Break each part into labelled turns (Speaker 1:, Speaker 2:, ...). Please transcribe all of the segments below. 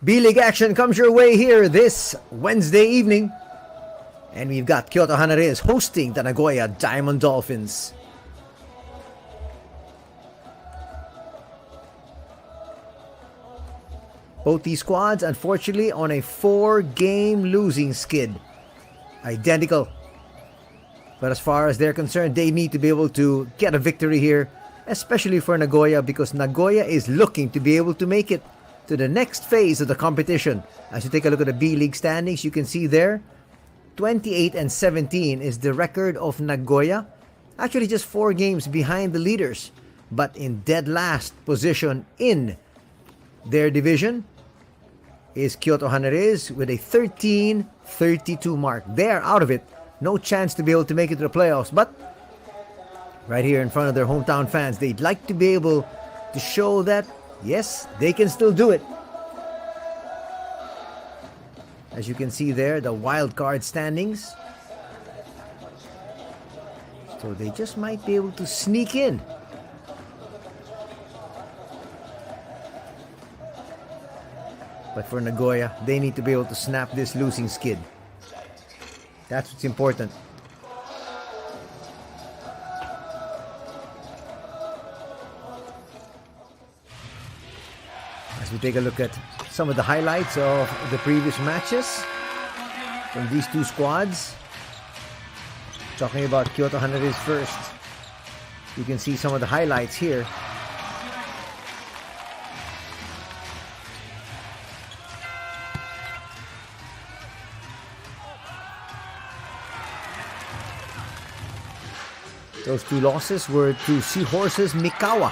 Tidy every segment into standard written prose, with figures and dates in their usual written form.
Speaker 1: B.LEAGUE action comes your way here this Wednesday evening. And we've got KYOTO HANNARYZ hosting the Nagoya Diamond Dolphins. Both these squads, unfortunately, on a 4-game losing skid. Identical. But as far as they're concerned, they need to be able to get a victory here, especially for Nagoya, because Nagoya is looking to be able to make it to the next phase of the competition. As you take a look at the B.LEAGUE standings, you can see there, 28-17 is the record of Nagoya. Actually, just 4 games behind the leaders, but in dead last position in their division is KYOTO HANNARYZ with a 13-32 mark. They're out of it. No chance to be able to make it to the playoffs, but right here in front of their hometown fans, they'd like to be able to show that, yes, they can still do it. As you can see there, the wild card standings. So they just might be able to sneak in. But for Nagoya, they need to be able to snap this losing skid. That's what's important. As we take a look at some of the highlights of the previous matches from these two squads. Talking about KYOTO HANNARYZ first. You can see some of the highlights here. Those 2 losses were to Seahorses Mikawa.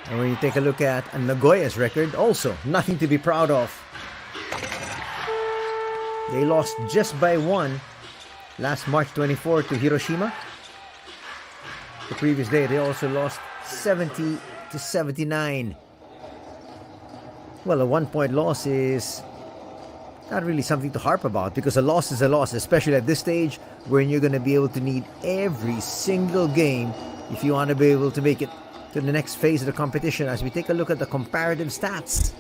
Speaker 1: And when you take a look at Nagoya's record, also nothing to be proud of. They lost just by 1 last March 24 to Hiroshima. The previous day, they also lost 70-79. Well, a 1-point loss is not really something to harp about, because a loss is a loss, especially at this stage when you're going to be able to need every single game if you want to be able to make it to the next phase of the competition. As we take a look at the comparative stats.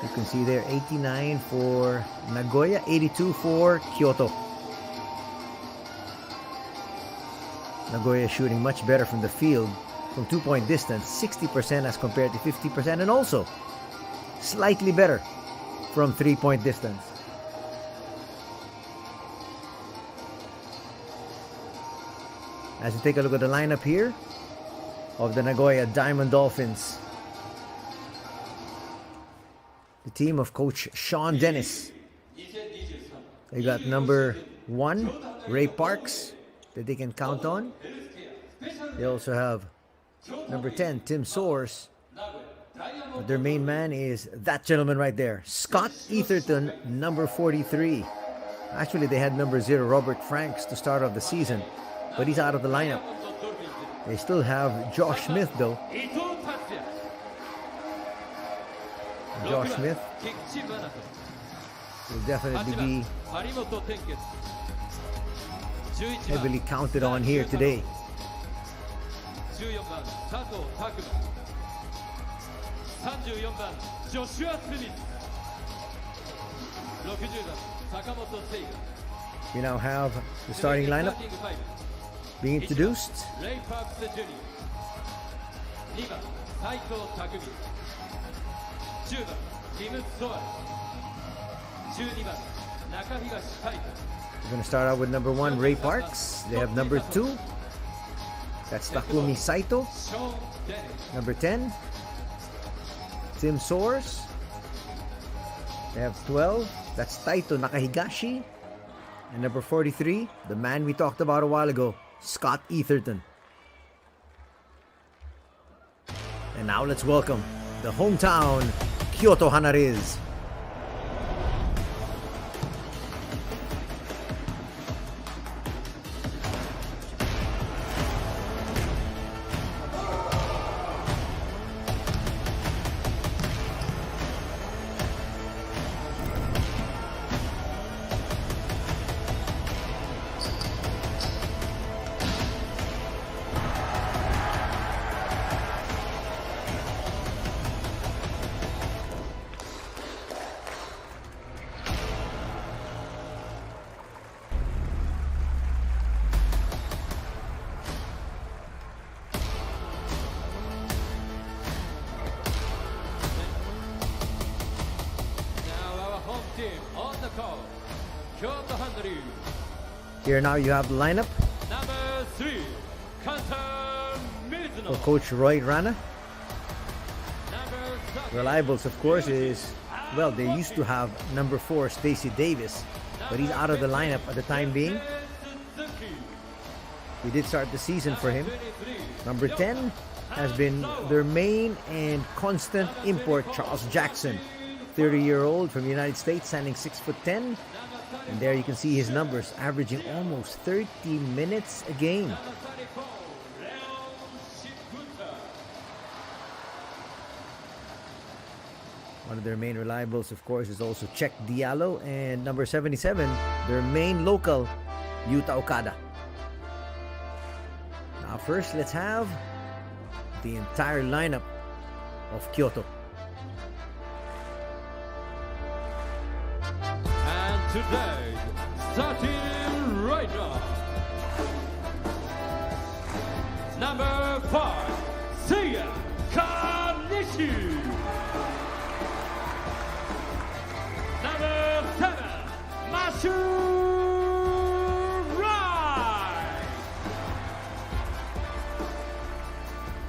Speaker 1: You can see there 89 for Nagoya, 82 for KYOTO. Nagoya shooting much better from the field from 2-point distance, 60% as compared to 50%, and also slightly better from 3-point distance. As you take a look at the lineup here of the Nagoya Diamond Dolphins, the team of Coach Sean Dennis. They got number 1, Ray Parks, that they can count on. They also have number 10, Tim Soares. But their main man is that gentleman right there, Scott Etherton, number 43. Actually, they had number 0, Robert Franks, to start off the season, but he's out of the lineup. They still have Josh Smith, though. Josh Smith will definitely be heavily counted on here today. We now have the starting lineup being introduced. We're going to start out with number 1, Ray Parks. They have number 2. That's Takumi Saito. Number 10, Tim Soares. They have 12. That's Taito Nakahigashi. And number 43, the man we talked about a while ago, Scott Etherton. And now let's welcome the hometown KYOTO HANNARYZ. Here now you have the lineup
Speaker 2: Number 3,
Speaker 1: for Coach Roy Rana.
Speaker 2: Number 30,
Speaker 1: Reliables, of course, is, well, they used to have number 4, Stacey Davis, but he's out of the lineup at the time being. We did start the season for him. Number 10 has been their main and constant import, Charles Jackson, 30-year-old from the United States, standing 6'10". And there you can see his numbers, averaging almost 30 minutes a game. One of their main reliables, of course, is also Check Diallo, and number 77, their main local, Yuta Okada. Now first, let's have the entire lineup of Kyoto.
Speaker 2: And today, starting right now, number 5, Seiya Kanishi. Number 7, Mashu Rai.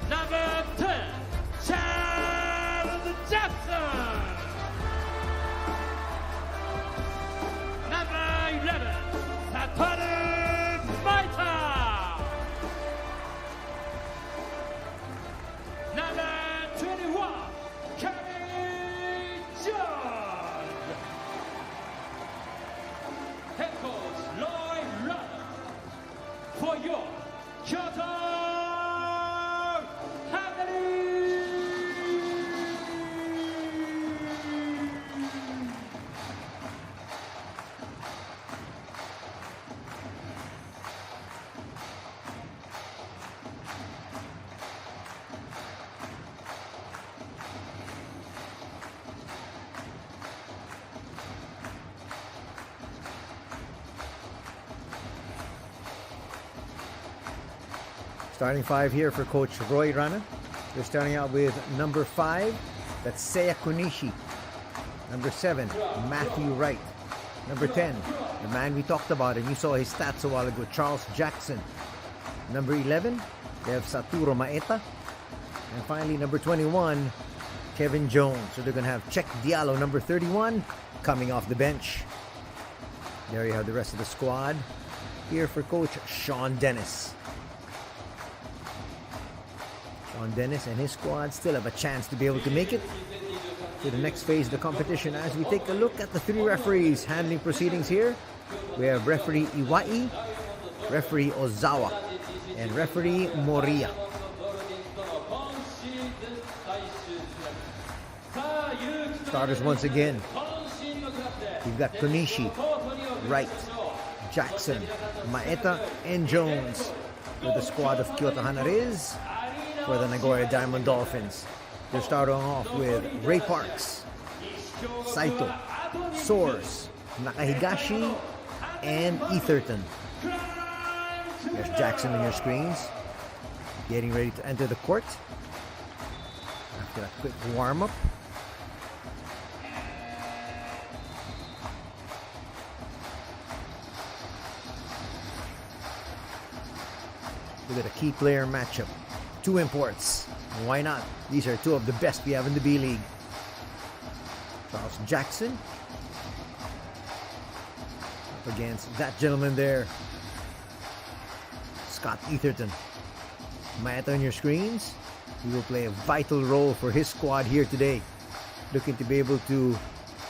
Speaker 2: Number 10, Charles Jackson. Number 11, Satoru Maita. Number 21, Kenny John. Head coach Roy Rana for your Kyoto
Speaker 1: Starting 5 here for Coach Roy Rana. They're starting out with number 5, that's Seiya Kunishi. Number 7, Matthew Wright. Number 10, the man we talked about, and you saw his stats a while ago, Charles Jackson. Number 11, they have Satoru Maeta. And finally, number 21, Kevin Jones. So they're going to have Check Diallo, number 31, coming off the bench. There you have the rest of the squad. Here for Coach Sean Dennis. Sean Dennis and his squad still have a chance to be able to make it to the next phase of the competition. As we take a look at the 3 referees handling proceedings here, we have referee Iwai, referee Ozawa, and referee Moriya. Starters once again. We've got Konishi, Wright, Jackson, Maeta, and Jones with the squad of Kyoto HANNARYZ for the Nagoya Diamond Dolphins. They're starting off with Ray Parks, Saito, Soares, Nakahigashi, and Etherton. There's Jackson on your screens, getting ready to enter the court after a quick warm-up. Look at a key player matchup. 2 imports. Why not? These are 2 of the best we have in the B-League. Charles Jackson up against that gentleman there, Scott Etherton. Maeta on your screens. He will play a vital role for his squad here today. Looking to be able to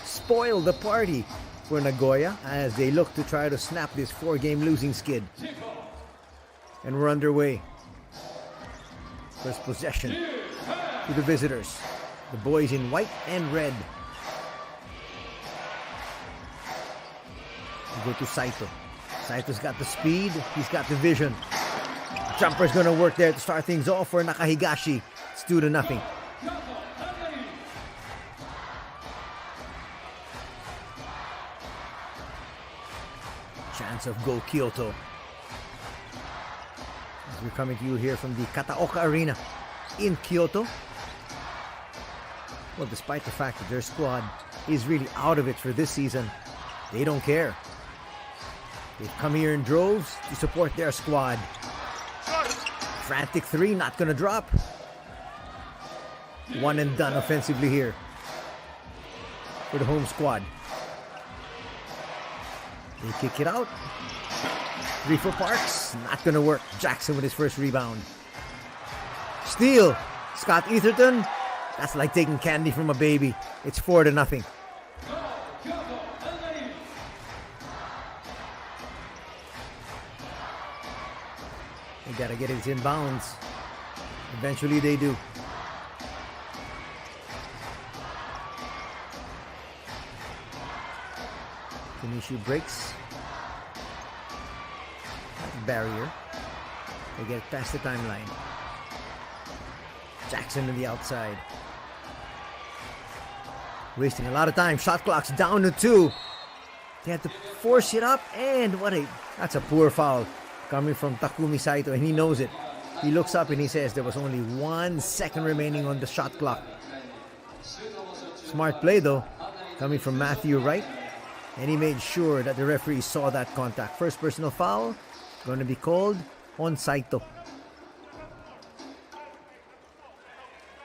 Speaker 1: spoil the party for Nagoya as they look to try to snap this 4-game losing skid. And we're underway. First possession to the visitors. The boys in white and red. We go to Saito. Saito's got the speed. He's got the vision. Jumper's going to work there to start things off for Nakahigashi. It's 2-0. Chance of Go Kyoto. As we're coming to you here from the Kataoka Arena in Kyoto. Well, despite the fact that their squad is really out of it for this season, they don't care. They've come here in droves to support their squad. Frantic three, not gonna drop. One and done offensively here for the home squad. They kick it out. Three for Parks, not gonna work. Jackson with his first rebound. Steal, Scott Etherton. That's like taking candy from a baby. It's 4-0. They gotta get it in bounds. Eventually they do. Kunishi breaks barrier. They get past the timeline. Jackson on the outside. Wasting a lot of time. Shot clock's down to 2. They had to force it up, and that's a poor foul coming from Takumi Saito, and he knows it. He looks up and he says there was only 1 second remaining on the shot clock. Smart play though, coming from Matthew Wright, and he made sure that the referee saw that contact. First personal foul going to be called on Saito.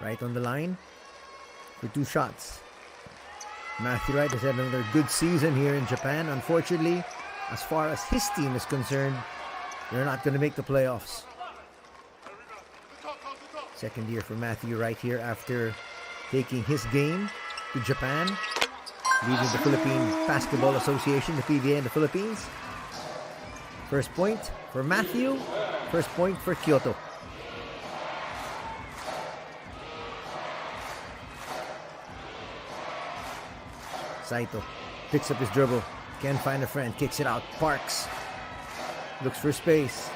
Speaker 1: Right on the line for 2 shots. Matthew Wright has had another good season here in Japan. Unfortunately, as far as his team is concerned, they're not going to make the playoffs. Second year for Matthew Wright here after taking his game to Japan, leading the Philippine Basketball Association, the PBA in the Philippines. First point for Matthew, first point for Kyoto. Saito picks up his dribble, can't find a friend, kicks it out. Parks looks for space.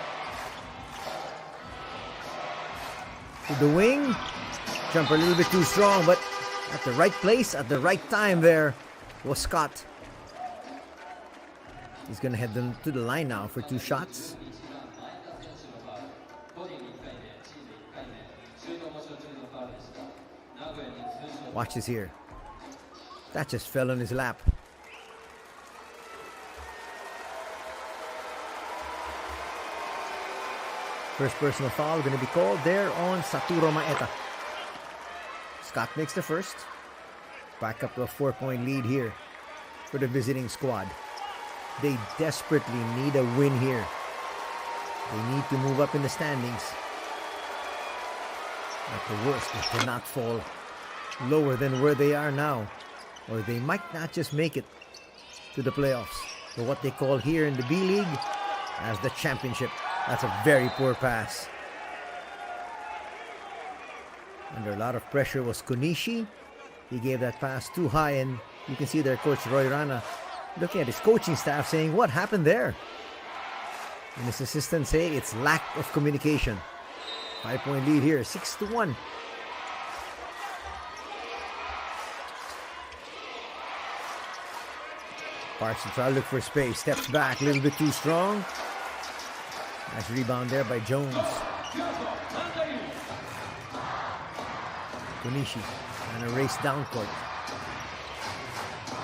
Speaker 1: To the wing, jumper a little bit too strong, but at the right place, at the right time there was Scott. He's gonna head them to the line now for 2 shots. Watch this here. That just fell on his lap. First personal foul going to be called there on Satoru Maeda. Scott makes the first. Back up to a 4-point lead here for the visiting squad. They desperately need a win here. They need to move up in the standings. At the worst, they cannot fall lower than where they are now, or they might not just make it to the playoffs, for what they call here in the B-League as the championship. That's a very poor pass. Under a lot of pressure was Kunishi. He gave that pass too high, and you can see their coach Roy Rana looking at his coaching staff saying, what happened there? And his assistants say it's lack of communication. 5-point lead here, 6-1. Parks will try to look for space, steps back, a little bit too strong. Nice rebound there by Jones. Kunishi and a race down court.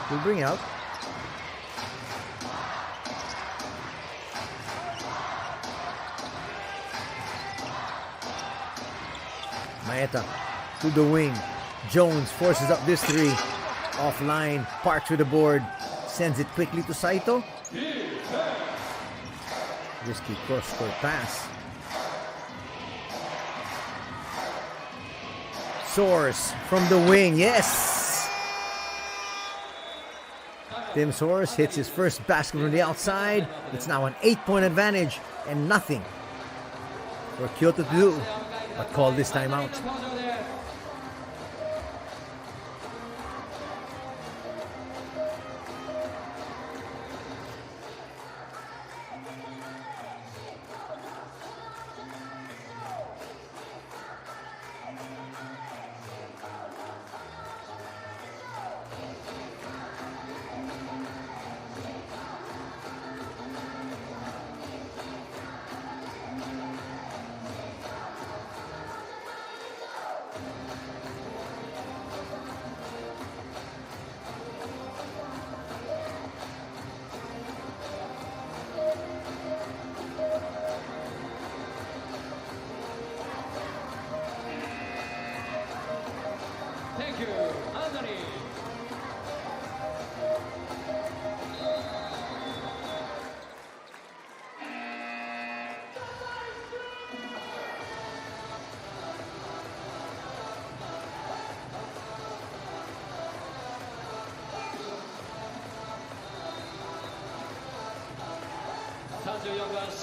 Speaker 1: He'll bring out. Maeda to the wing. Jones forces up this 3. Offline. Parks with the board. Sends it quickly to Saito. Risky cross-court pass. Soares from the wing. Yes! Tim Soares hits his first basket from the outside. It's now an 8-point advantage and nothing for Kyoto to do but call this time out.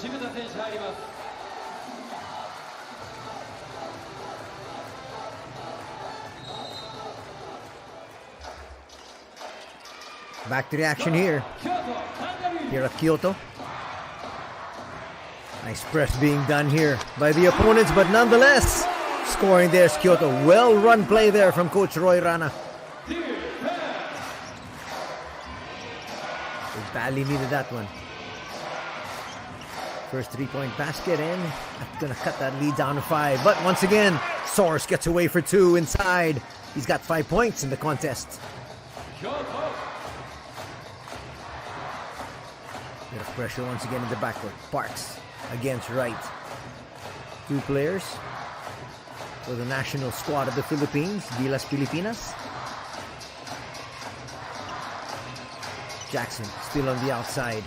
Speaker 2: 渋田選手入ります。
Speaker 1: Back to the action here. Here at Kyoto. Nice press being done here by the opponents, but nonetheless, scoring there's Kyoto. Well-run play there from Coach Roy Rana. They badly needed that one. First three-point basket, and that's gonna cut that lead down to 5. But once again, Source gets away for 2 inside. He's got 5 points in the contest. Bit of pressure once again in the backcourt. Parks against Wright. 2 players for the national squad of the Philippines, Gilas Pilipinas. Jackson still on the outside.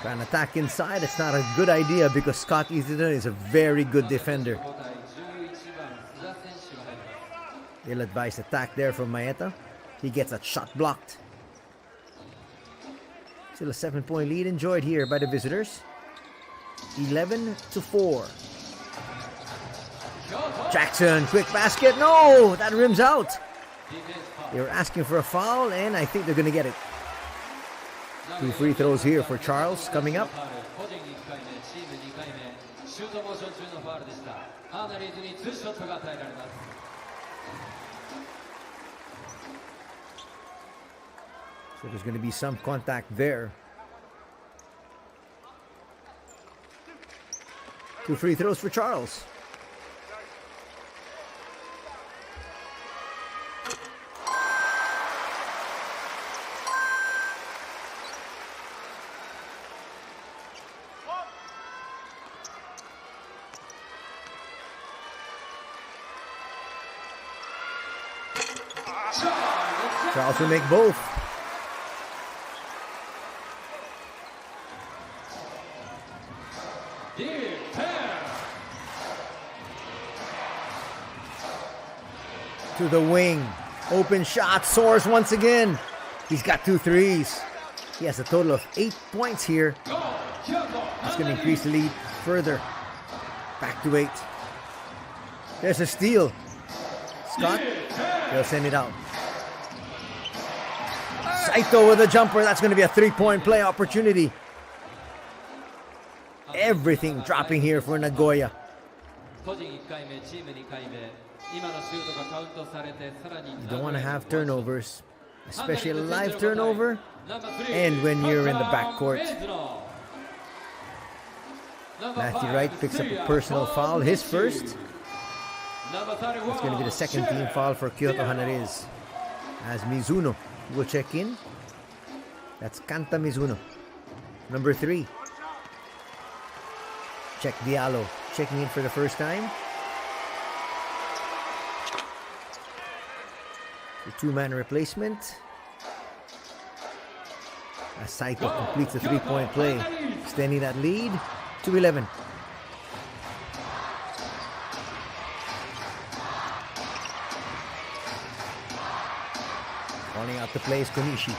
Speaker 1: Trying to attack inside. It's not a good idea because Scott Easterton is a very good defender. Ill-advised attack there from Maeta. He gets a shot blocked. Still a 7-point lead enjoyed here by the visitors. 11-4. Jackson, quick basket. No, that rims out. They were asking for a foul, and I think they're going to get it. 2 free throws here for Charles coming up. So there's going to be some contact there. 2 free throws for Charles. Charles will make both. To the wing. Open shot. Soars once again. He's got 2 threes. He has a total of 8 points here. That's going to increase the lead further. Back to 8. There's a steal. Scott. They'll send it out. Saito with a jumper. That's going to be a 3-point play opportunity. Everything dropping here for Nagoya. You don't want to have turnovers, especially a live turnover, and when you're in the backcourt. Matthew Wright picks up a personal foul, his first. It's going to be the second team foul for Kyoto HANNARYZ, as Mizuno will check in. That's Kanta Mizuno, number 3. Check Diallo checking in for the first time. The 2-man replacement. As Saito completes the 3-point play, extending that lead to 11. Calling out the play is Konishi.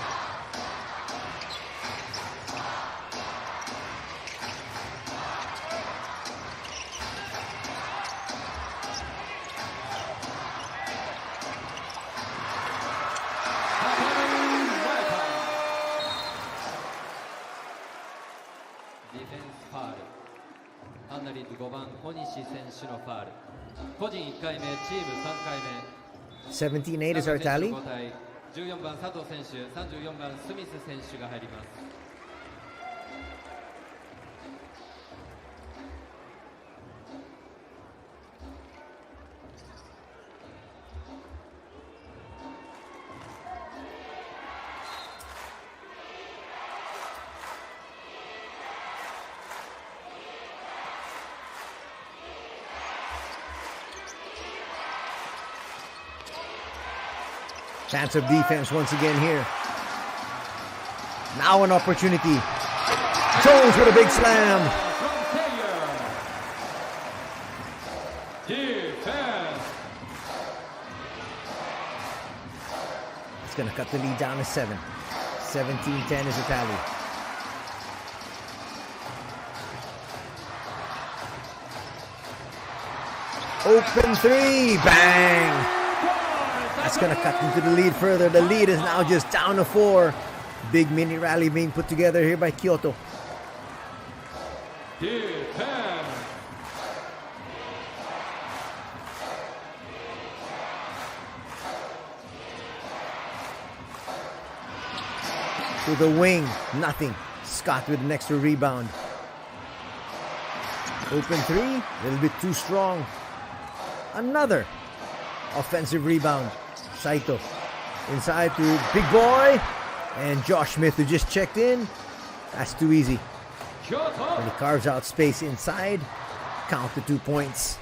Speaker 2: HANNARYZ 5番小西選手のファウル。個人1回目、チーム3回目。
Speaker 1: 17-8 is our tally.
Speaker 2: 14番佐藤選手、34番スミス選手が入ります。
Speaker 1: Chance of defense once again here. Now an opportunity. Jones with a big slam. It's going to cut the lead down to 7. 17-10 is the tally. Open three, bang! That's gonna cut into the lead further. The lead is now just down to 4. Big mini rally being put together here by KYOTO. To the wing, nothing. Scott with an extra rebound. Open three, a little bit too strong. Another offensive rebound. Saito inside to Big Boy. And Josh Smith, who just checked in. That's too easy. And he carves out space inside. Count the 2 points.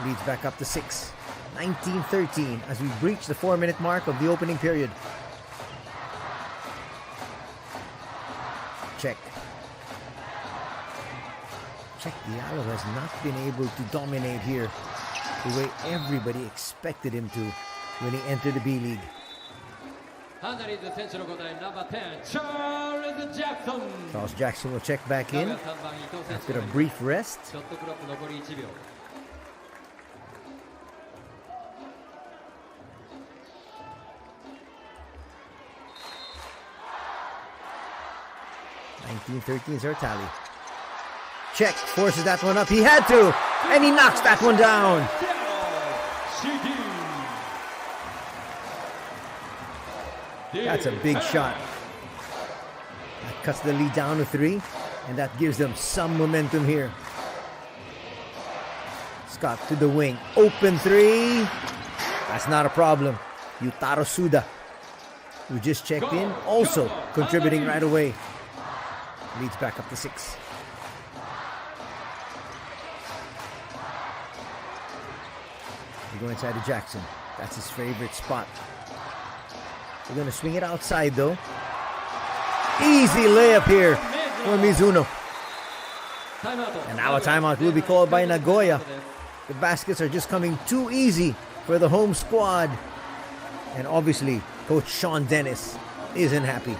Speaker 1: Leads back up to 6. 19-13 as we breach the 4-minute mark of the opening period. Check. Diallo has not been able to dominate here the way everybody expected him to when he entered the B-League.
Speaker 2: HANNARYZ number 10, Charles Jackson.
Speaker 1: Charles Jackson will check back in after a brief rest. $19-13 is our tally. Check, forces that one up. He had to, and he knocks that one down. That's a big shot. That cuts the lead down to 3, and that gives them some momentum here. Scott to the wing. Open 3. That's not a problem. Yutaro Suda, who just checked in, also contributing right away. Leads back up to 6. We go inside to Jackson. That's his favorite spot. We're going to swing it outside though. Easy layup here for Mizuno. And now a timeout will be called by Nagoya. The baskets are just coming too easy for the home squad. And obviously, Coach Sean Dennis isn't happy.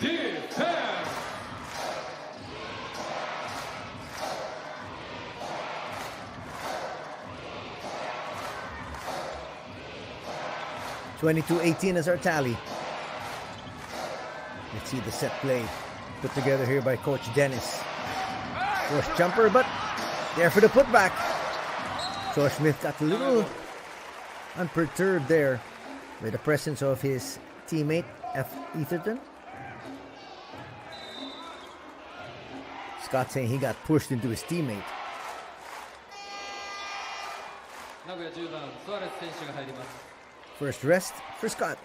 Speaker 2: Defense.
Speaker 1: 22-18 is our tally. Let's see the set play put together here by Coach Dennis. First jumper, but there for the putback. Josh Smith got a little unperturbed there with the presence of his teammate, F. Etherton. Scott saying he got pushed into his teammate. First rest for Scott.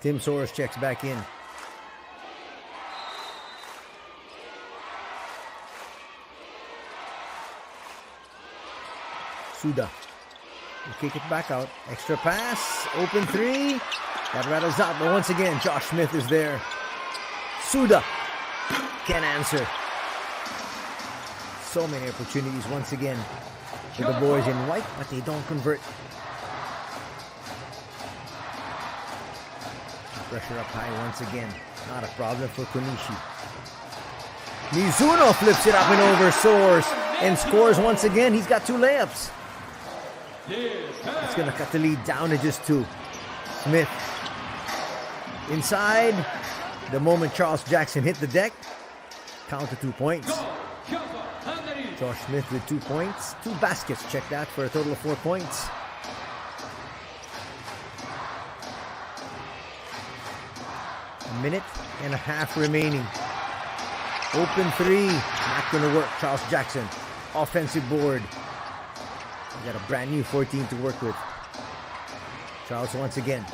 Speaker 1: Tim Soares checks back in. Suda He'll kick it back out. Extra pass. Open three. That rattles out. But once again, Josh Smith is there. Suda can't answer. So many opportunities once again for the boys in white, but they don't convert. Pressure up high once again. Not a problem for Konishi. Mizuno flips it up and over, soars, and scores once again. He's got 2 layups. It's going to cut the lead down to just 2. Smith inside. The moment Charles Jackson hit the deck, count to 2 points. Josh Smith with 2 points. 2 baskets, check that, for a total of 4 points. A minute and a half remaining. Open three, not going to work. Charles Jackson, offensive board. We got a brand new 14 to work with. Charles once again.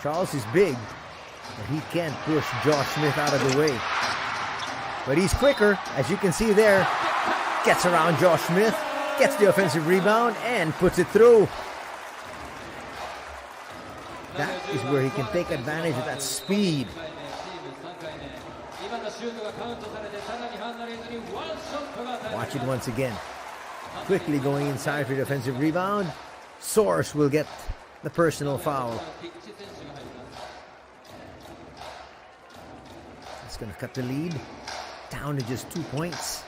Speaker 1: Charles is big, but he can't push Josh Smith out of the way. But he's quicker, as you can see there. Gets around Josh Smith, gets the offensive rebound, and puts it through. That is where he can take advantage of that speed. Watch it once again. Quickly going inside for the offensive rebound. Source will get the personal foul. It's going to cut the lead down to just 2 points.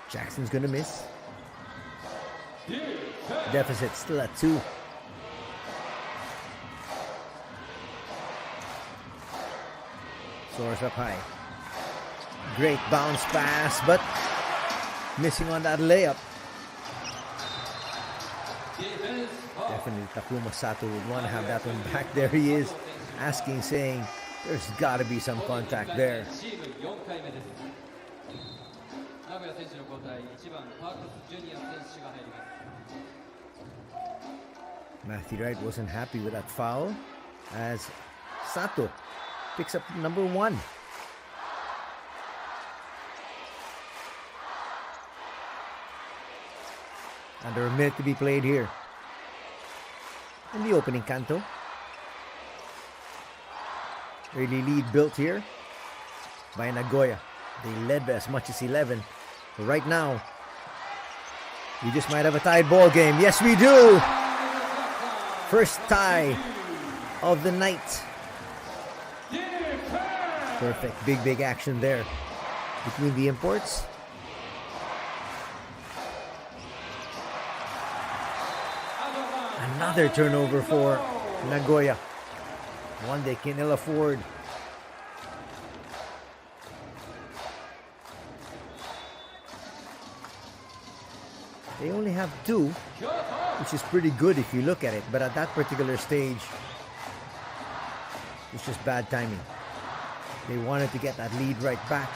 Speaker 1: Jackson's going to miss. Deficit still at 2. Soars up high. Great bounce pass, but missing on that layup. Definitely Takuma Sato would want to have that one back. There he is, asking, saying, there's got to be some contact there. Matthew Wright wasn't happy with that foul as Sato picks up number 1. Under a minute to be played here in the opening canto. Early lead built here by Nagoya. They led by as much as 11. But right now, we just might have a tied ball game. Yes, we do. First tie of the night. Perfect. Big action there between the imports. Another turnover for Nagoya. One they can ill afford. They only have 2, which is pretty good if you look at it. But at that particular stage, it's just bad timing. They wanted to get that lead right back.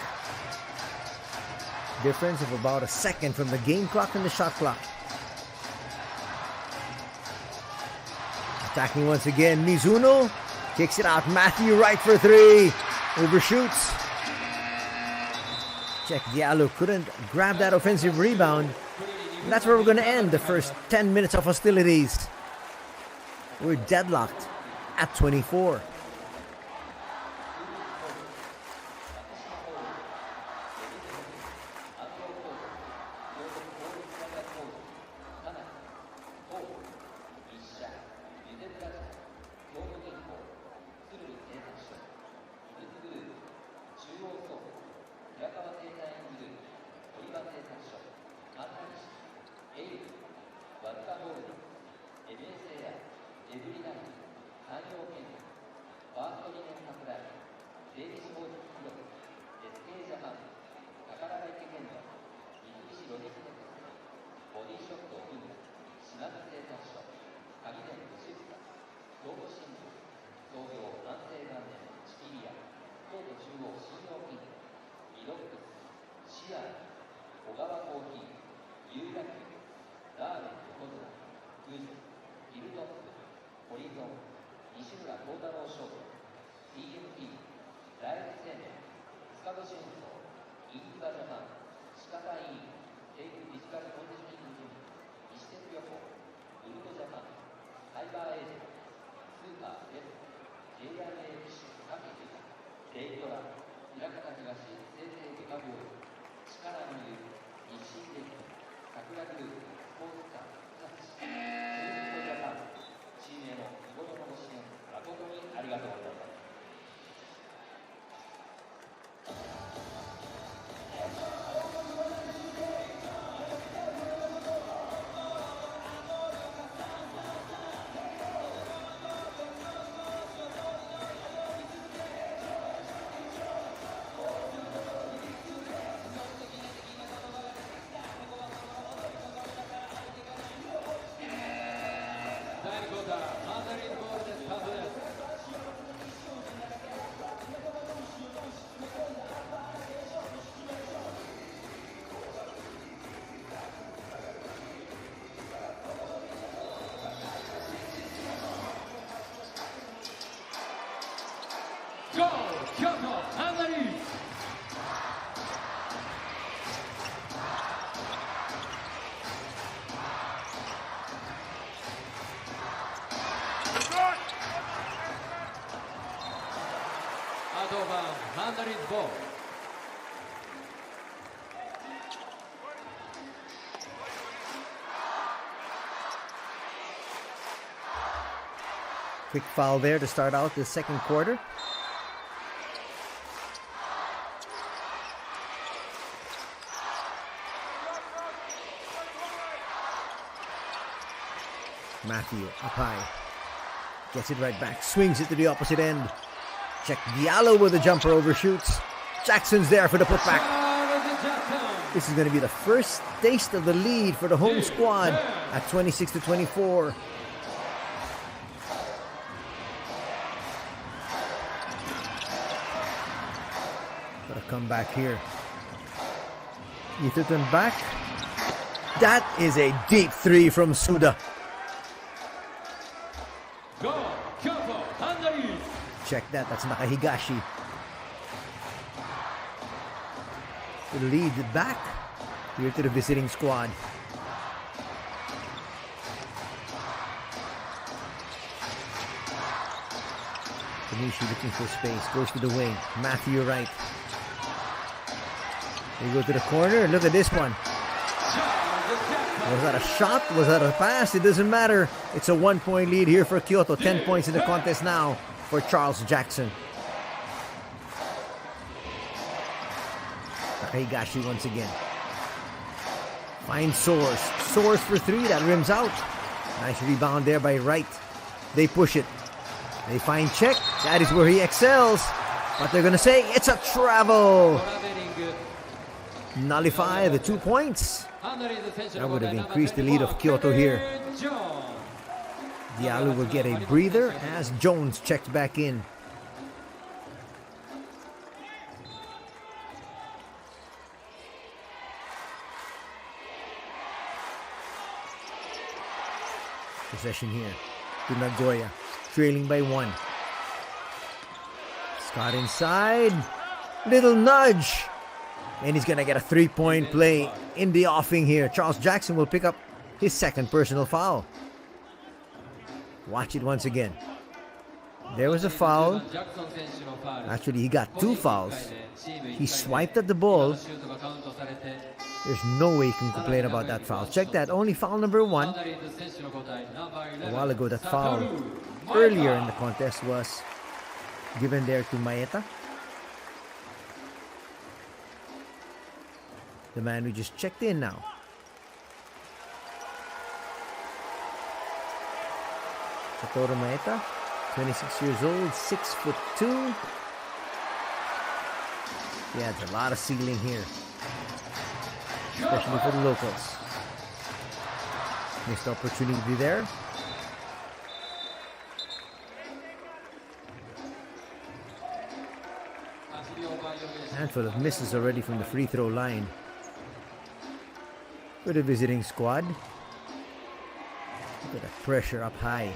Speaker 1: Difference of about a second from the game clock and the shot clock. Attacking once again, Mizuno kicks it out. Matthew Wright for 3. Overshoots. Check Diallo couldn't grab that offensive rebound. And that's where we're going to end the first 10 minutes of hostilities. We're deadlocked at 24.
Speaker 2: Go, Kyoto, HANNARYZ! Adoban, HANNARYZ ball.
Speaker 1: Quick foul there to start out the second quarter. Matthew up high. Gets it right back. Swings it to the opposite end. Check Diallo with a jumper overshoots. Jackson's there for the putback. This is going to be the first taste of the lead for the home squad at 26-24. Got a comeback here. Etherton back. That is a deep three from Suda.
Speaker 2: Go, Kyoto, HANNARYZ!
Speaker 1: Check that, that's Nakahigashi. The lead back here to the visiting squad. Kanishi looking for space, goes to the wing. Matthew right. They go to the corner, look at this one. Was that a shot? Was that a pass? It doesn't matter. It's a 1-point lead here for Kyoto. 10 points in the contest now for Charles Jackson. Higashi once again. Finds Source. Source for three. That rims out. Nice rebound there by Wright. They push it. They find Check. That is where he excels. But they're going to say it's a travel. Nullify the 2 points. That would have increased the lead of Kyoto here. Diallo will get a breather as Jones checks back in. Possession here to Nagoya, trailing by 1. Scott inside. Little nudge. And he's going to get a 3-point play in the offing here. Charles Jackson will pick up his second personal foul. Watch it once again. There was a foul. Actually, he got 2 fouls. He swiped at the ball. There's no way you can complain about that foul. Check that. Only foul number 1. A while ago, that foul earlier in the contest was given there to Maeta. The man we just checked in now. Satoru Maeta, 26 years old, 6'2". He has a lot of ceiling here, especially for the locals. Missed opportunity there. Handful of misses already from the free throw line for the visiting squad. Look at that pressure up high.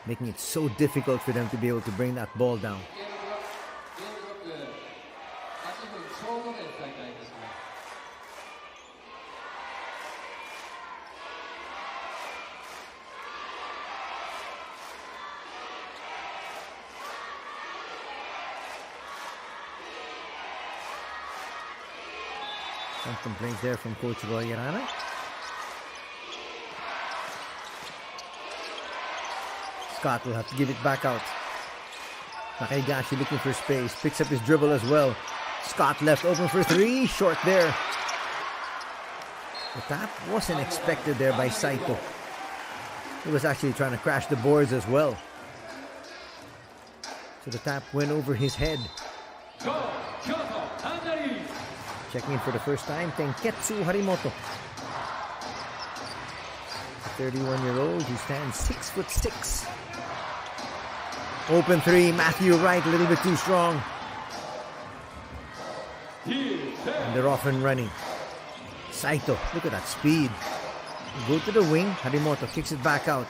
Speaker 1: making it so difficult for them to be able to bring that ball down. Some complaints there from Coach Roy Yarana. Scott will have to give it back out. Nakaigashi looking for space. Picks up his dribble as well. Scott left open for three. Short there. But that wasn't expected there by Saito. He was actually trying to crash the boards as well. So the tap went over his head. Checking in for the first time, Tenketsu Harimoto. The 31-year-old who stands 6'6". Open three, Matthew Wright, a little bit too strong. And they're off and running. Saito, look at that speed. Go to the wing, Harimoto kicks it back out.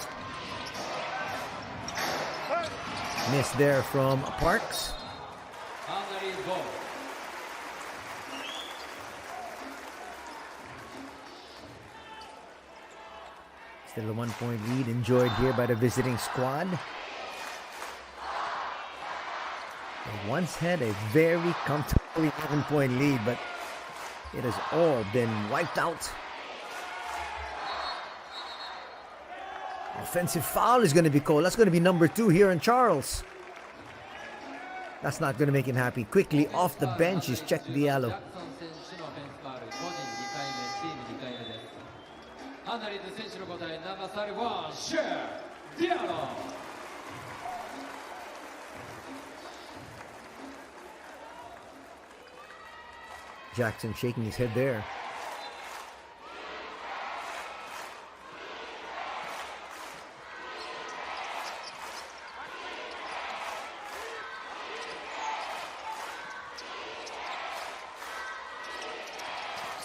Speaker 1: Miss there from Parks. Still a 1-point lead enjoyed here by the visiting squad. They once had a very comfortable 11-point lead, but it has all been wiped out. Offensive foul is going to be called. That's going to be number 2 here on Charles. That's not going to make him happy. Quickly off the bench is Check Diallo. Jackson shaking his head there.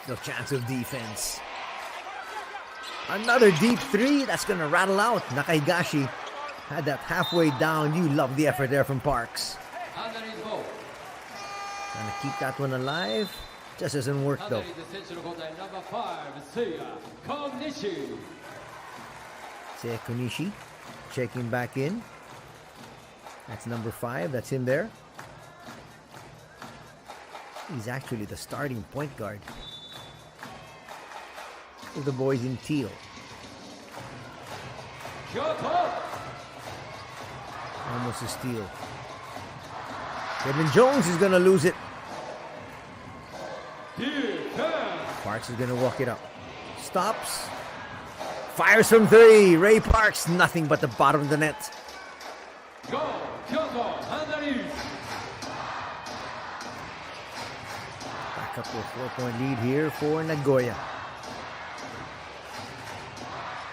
Speaker 1: Still chance of defense. Another deep three. That's going to rattle out. Nakaigashi had that halfway down. You love the effort there from Parks. Trying to keep that one alive. Just doesn't work though. Seiya Konishi checking back in. That's number 5. That's him there. He's actually the starting point guard. The boys in teal. Almost a steal. Kevin Jones is going to lose it. Parks is going to walk it up. Stops. Fires from 3. Ray Parks, nothing but the bottom of the net. Back up to a 4-point lead here for Nagoya.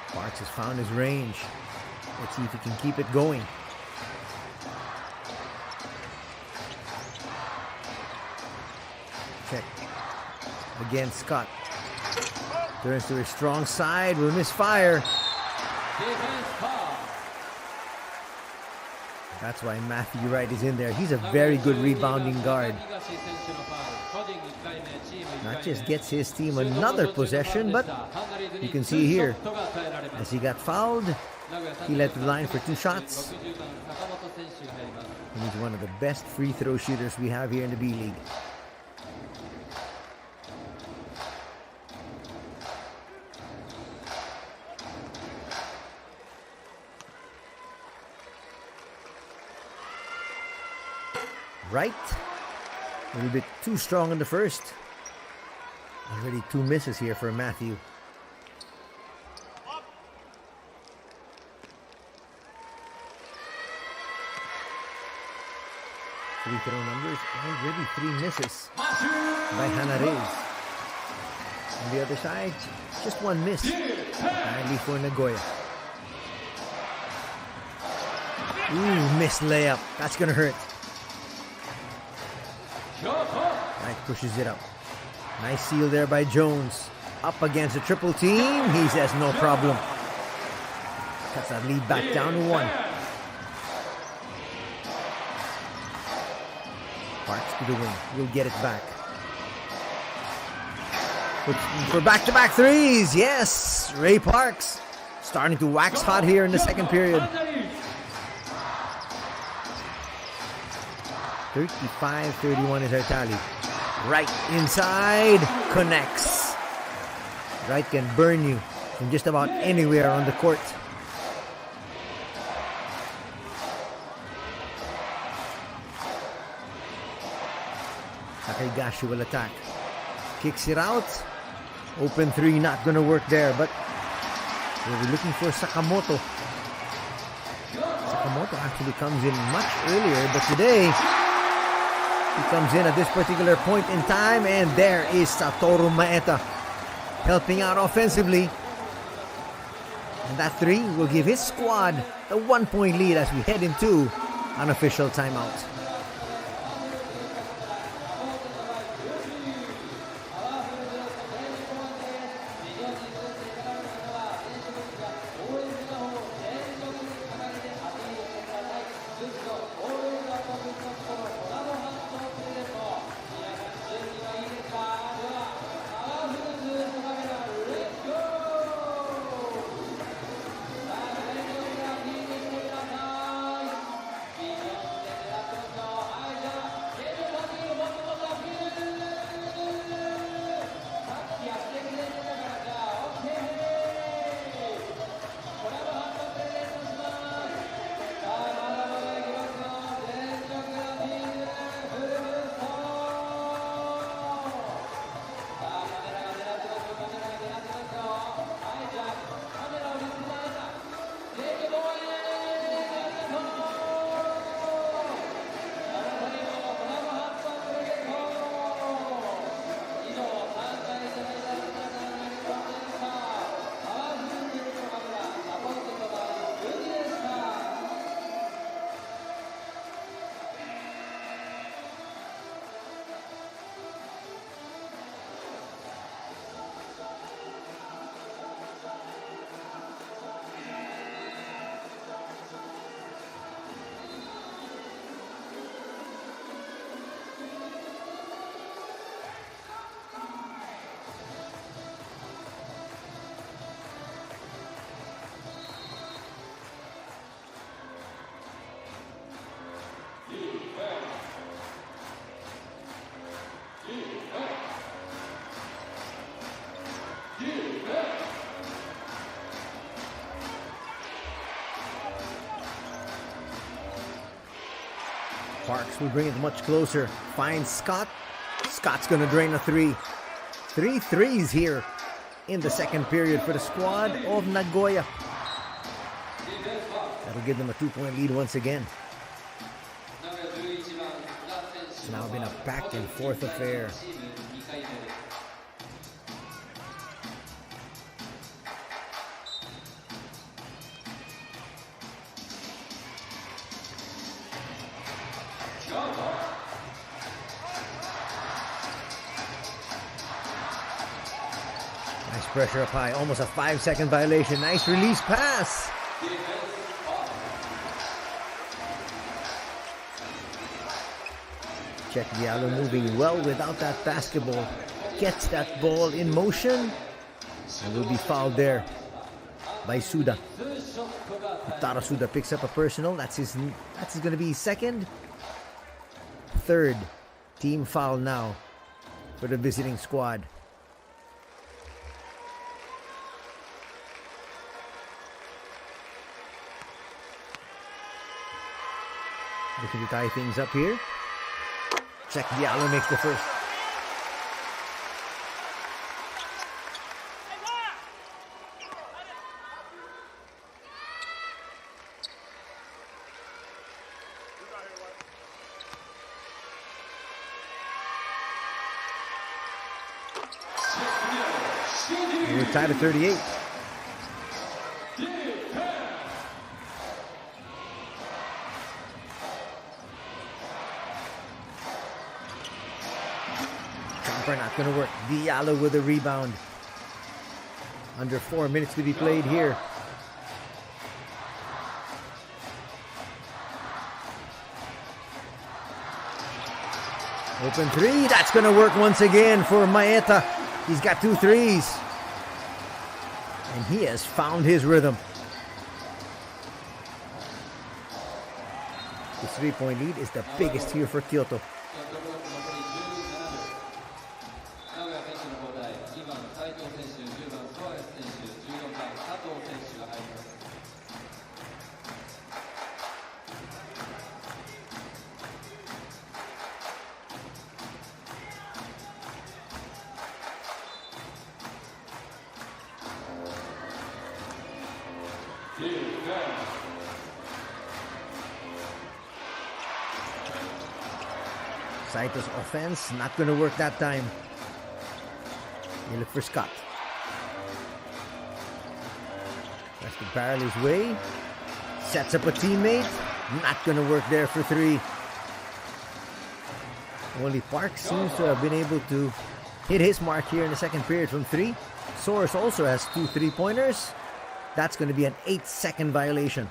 Speaker 1: Parks has found his range. Let's see if he can keep it going. Check. Again, Scott. Turns to his strong side. Will misfire. That's why Matthew Wright is in there. He's a very good rebounding guard. Not just gets his team another possession, but you can see here, as he got fouled, he led the line for 2 shots. And he's one of the best free throw shooters we have here in the B-League. Right, a little bit too strong in the first. Already 2 misses here for Matthew. Free throw numbers, already 3 misses by HANNARYZ. On the other side, just 1 miss, finally for Nagoya. Ooh, missed layup. That's gonna hurt. Knight pushes it up. Nice seal there by Jones. Up against a triple team. He says no problem. Cuts that lead back down to 1. Parks to the wing. Will get it back. For back-to-back threes. Yes, Ray Parks starting to wax hot here in the second period. 35-31 is our tally. Right inside, connects. Right can burn you from just about anywhere on the court. Takahigashi will attack. Kicks it out. Open three, not gonna work there, but we'll be looking for Sakamoto. Sakamoto actually comes in much earlier, but today he comes in at this particular point in time, and there is Satoru Maeda helping out offensively. And that three will give his squad a 1-point lead as we head into unofficial timeout. Parks will bring it much closer. Finds Scott. Scott's gonna drain a three. 3 threes here in the second period for the squad of Nagoya. That'll give them a 2-point lead once again. It's now been a back and forth affair. Nice pressure up high, almost a 5-second violation. Nice release pass. Check Diallo moving well without that basketball. Gets that ball in motion and will be fouled there by Suda. Taro Suda picks up a personal. That's going to be his second. Third team foul now for the visiting squad. Looking to tie things up here. Check Diallo makes the first. And we're tied at 38. Not going to work. Diallo with a rebound. Under 4 minutes to be played here. Open three. That's going to work once again for Maeda. He's got 2 threes. And he has found his rhythm. The 3-point lead is the biggest here for Kyoto. Saito's offense, not going to work that time. You look for Scott. That's to barrel his way. Sets up a teammate. Not going to work there for 3. Only Park seems to have been able to hit his mark here in the second period from 3. Source also has 2 3-pointers. That's going to be an 8-second violation.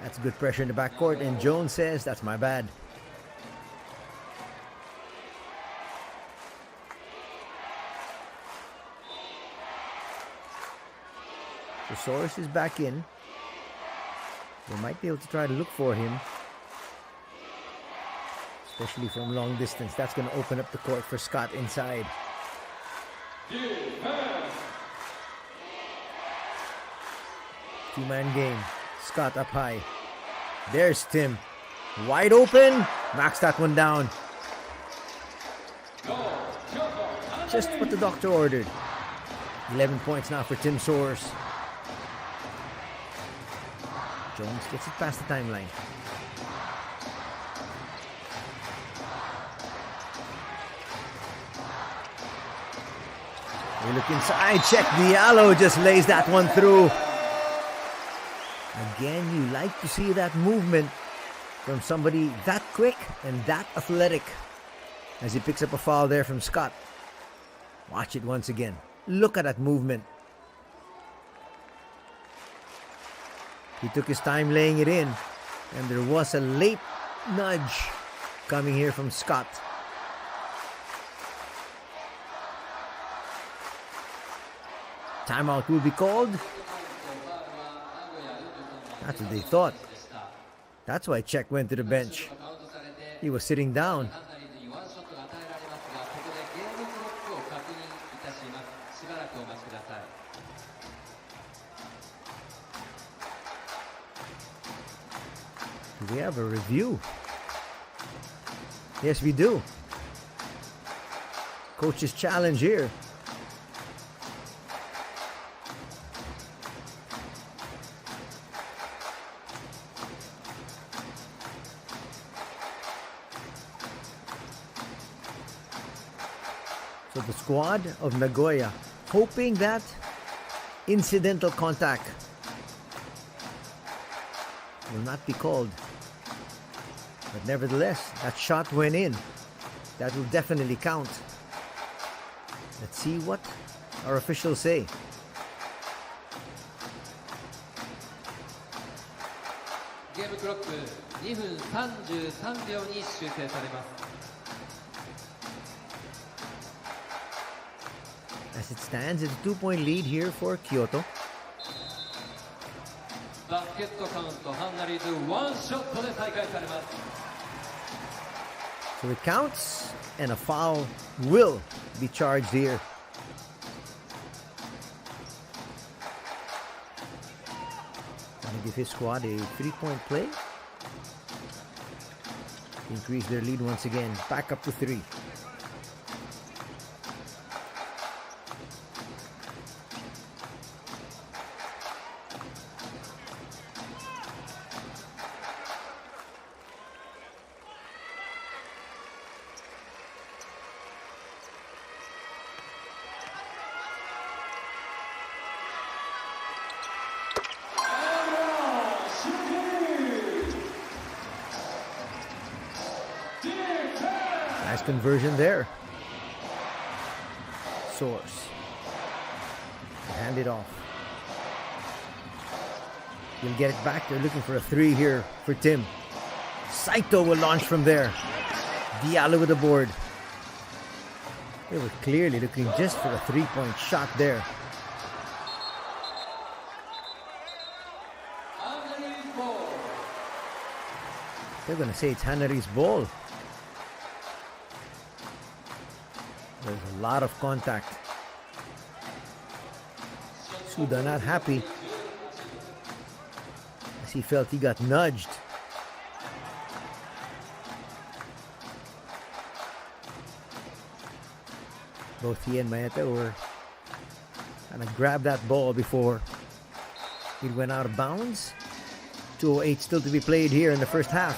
Speaker 1: That's good pressure in the backcourt, and Jones says, that's my bad. So Source is back in. They might be able to try to look for him, especially from long distance. That's going to open up the court for Scott inside. Two-man game. Scott up high. There's Tim. Wide open. Knocks that one down. Just what the doctor ordered. 11 points now for Tim Soares. Jones gets it past the timeline. We look inside. Check Diallo just lays that one through. Again, you like to see that movement from somebody that quick and that athletic. As he picks up a foul there from Scott. Watch it once again. Look at that movement. He took his time laying it in. And there was a late nudge coming here from Scott. Timeout will be called. That's what they thought. That's why Czech went to the bench. He was sitting down. Do we have a review? Yes, we do. Coach's challenge here. So the squad of Nagoya hoping that incidental contact will not be called. But nevertheless, that shot went in. That will definitely count. Let's see what our officials say.
Speaker 2: Game clock 2分33秒に修正されます。
Speaker 1: As it stands, it's a 2-point lead here for Kyoto.
Speaker 2: バスケットカウント、ハンナリーズワンショットで再開されます。
Speaker 1: So it counts, and a foul will be charged here. Gonna give his squad a 3-point play. Increase their lead once again, back up to 3. Nice conversion there. Source. Hand it off. He'll get it back. They're looking for a 3 here for Tim. Saito will launch from there. Diallo with the board. They were clearly looking just for a 3-point shot there. They're going to say it's HANNARYZ ball. There's a lot of contact. Suda not happy, as he felt he got nudged. Both he and Maeta were trying to grab that ball before it went out of bounds. 2:08 still to be played here in the first half.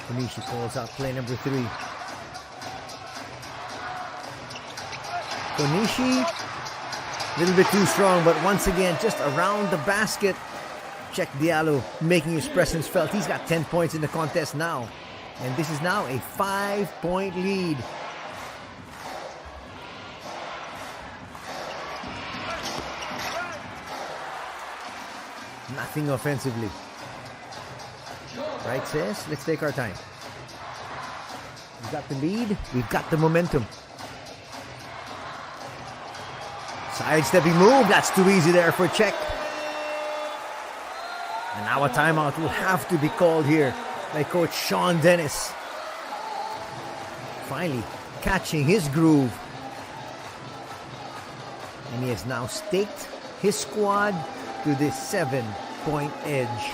Speaker 1: Konishi calls out play number 3. Konishi, a little bit too strong, but once again, just around the basket. Check Diallo making his presence felt. He's got 10 points in the contest now. And this is now a 5-point lead. Nothing offensively. Right says, let's take our time. We've got the lead. We've got the momentum. Sidestepping move. That's too easy there for check. And now a timeout will have to be called here by Coach Sean Dennis. Finally catching his groove. And he has now staked his squad to this 7-point edge.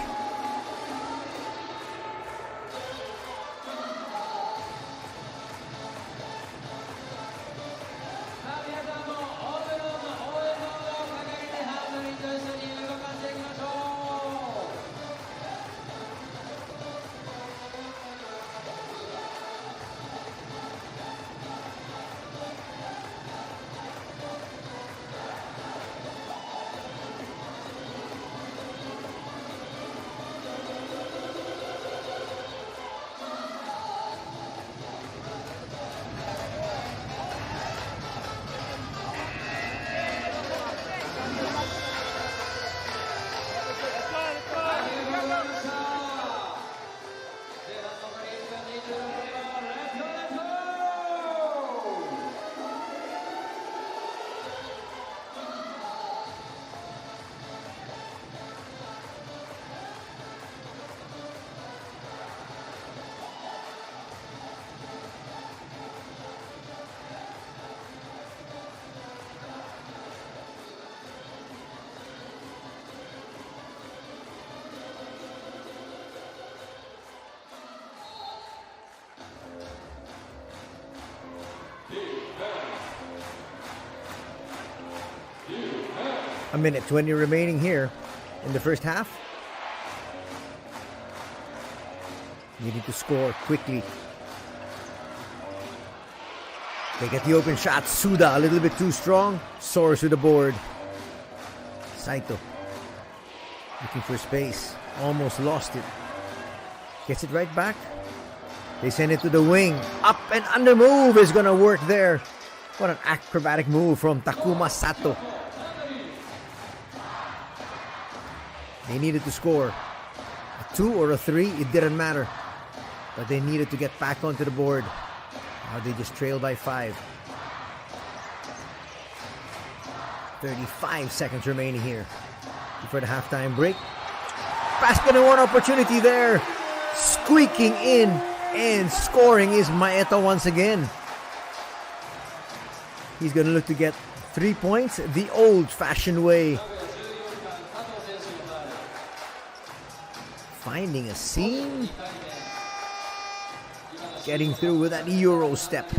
Speaker 1: A minute 20 remaining here in the first half. Needing to score quickly. They get the open shot. Suda a little bit too strong. Soars to the board. Saito looking for space. Almost lost it. Gets it right back. They send it to the wing. Up and under move is going to work there. What an acrobatic move from Takuma Sato. They needed to score. A 2 or a 3, it didn't matter. But they needed to get back onto the board. Now they just trail by 5. 35 seconds remaining here before the halftime break. Basket and one opportunity there. Squeaking in and scoring is Maeta once again. He's going to look to get 3 points the old-fashioned way. Finding a seam. Getting through with that Euro step.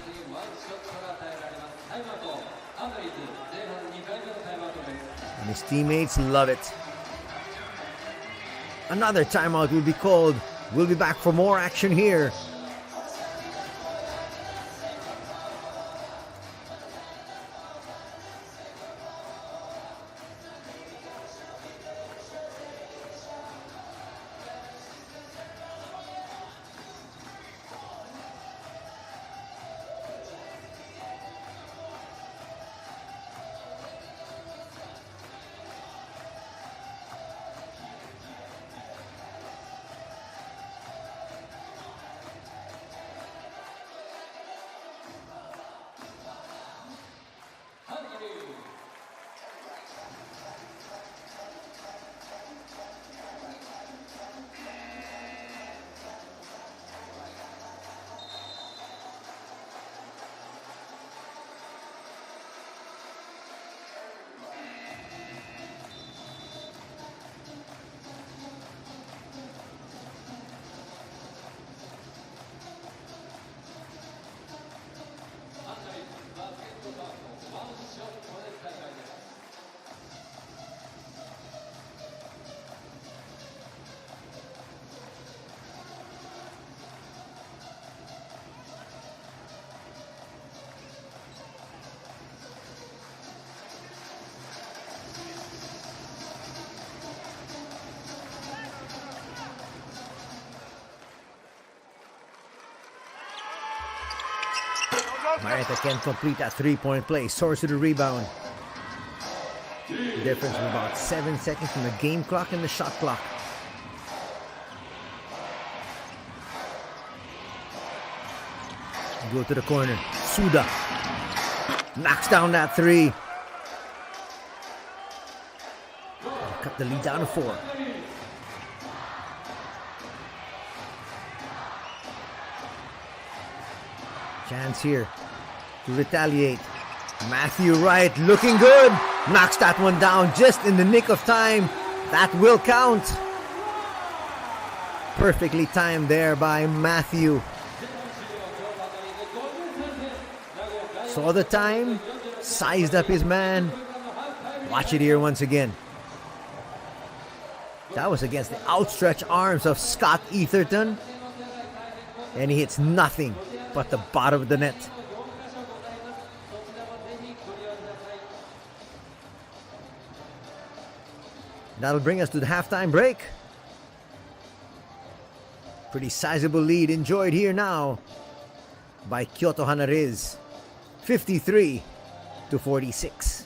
Speaker 1: And his teammates love it. Another timeout will be called. We'll be back for more action here. Marietta can complete that three-point play. Soars to the rebound. The difference of about 7 seconds from the game clock and the shot clock. Go to the corner. Suda knocks down that three. Cut the lead down to 4. Chance here to retaliate. Matthew Wright looking good. Knocks that one down just in the nick of time. That will count. Perfectly timed there by Matthew. Saw the time, sized up his man. Watch it here once again. That was against the outstretched arms of Scott Etherton. And he hits nothing but the bottom of the net. That'll bring us to the halftime break. Pretty sizable lead enjoyed here now by Kyoto HANNARYZ. 53-46.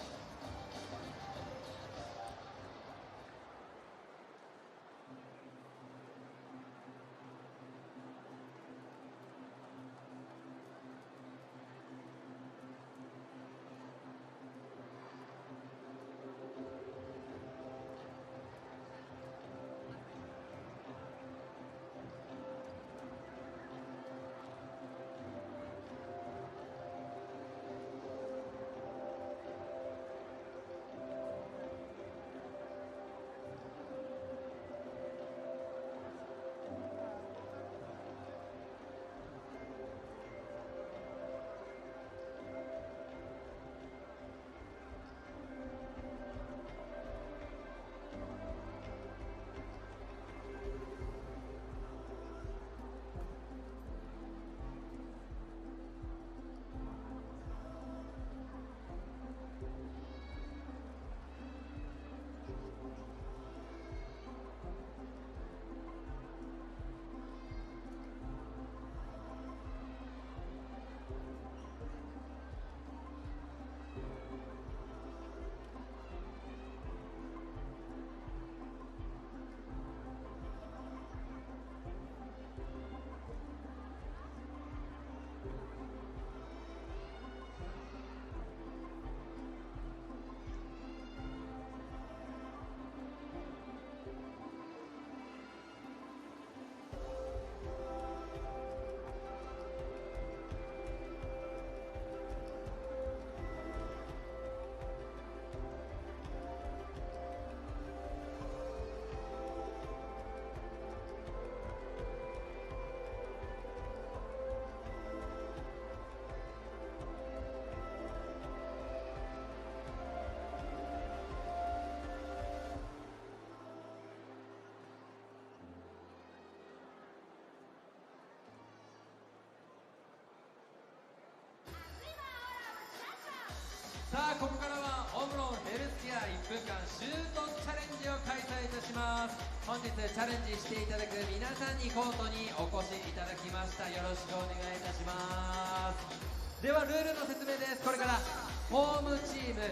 Speaker 2: さあここからはオムロンヘルスケア1分間シュートチャレンジを開催いたします。本日チャレンジしていただく皆さんにコートにお越しいただきました。よろしくお願いいたします。ではルールの説明です。これからホームチーム、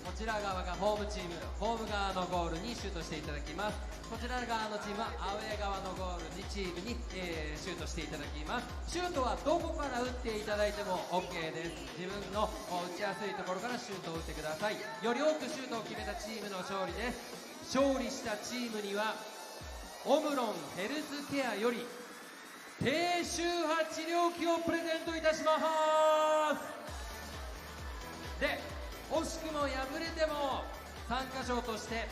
Speaker 2: こちら側がホームチーム、ホーム側のゴールにシュートしていただきます。こちら側のチームはアウェー側のゴールにチームに、シュートしていただきます。シュートはどこから打っていただいても OK です。自分の打ちやすいところからシュートを打ってください。より多くシュートを決めたチームの勝利です。勝利したチームにはオムロンヘルスケアより低周波治療器をプレゼントいたします。で惜しくも敗れても参加賞として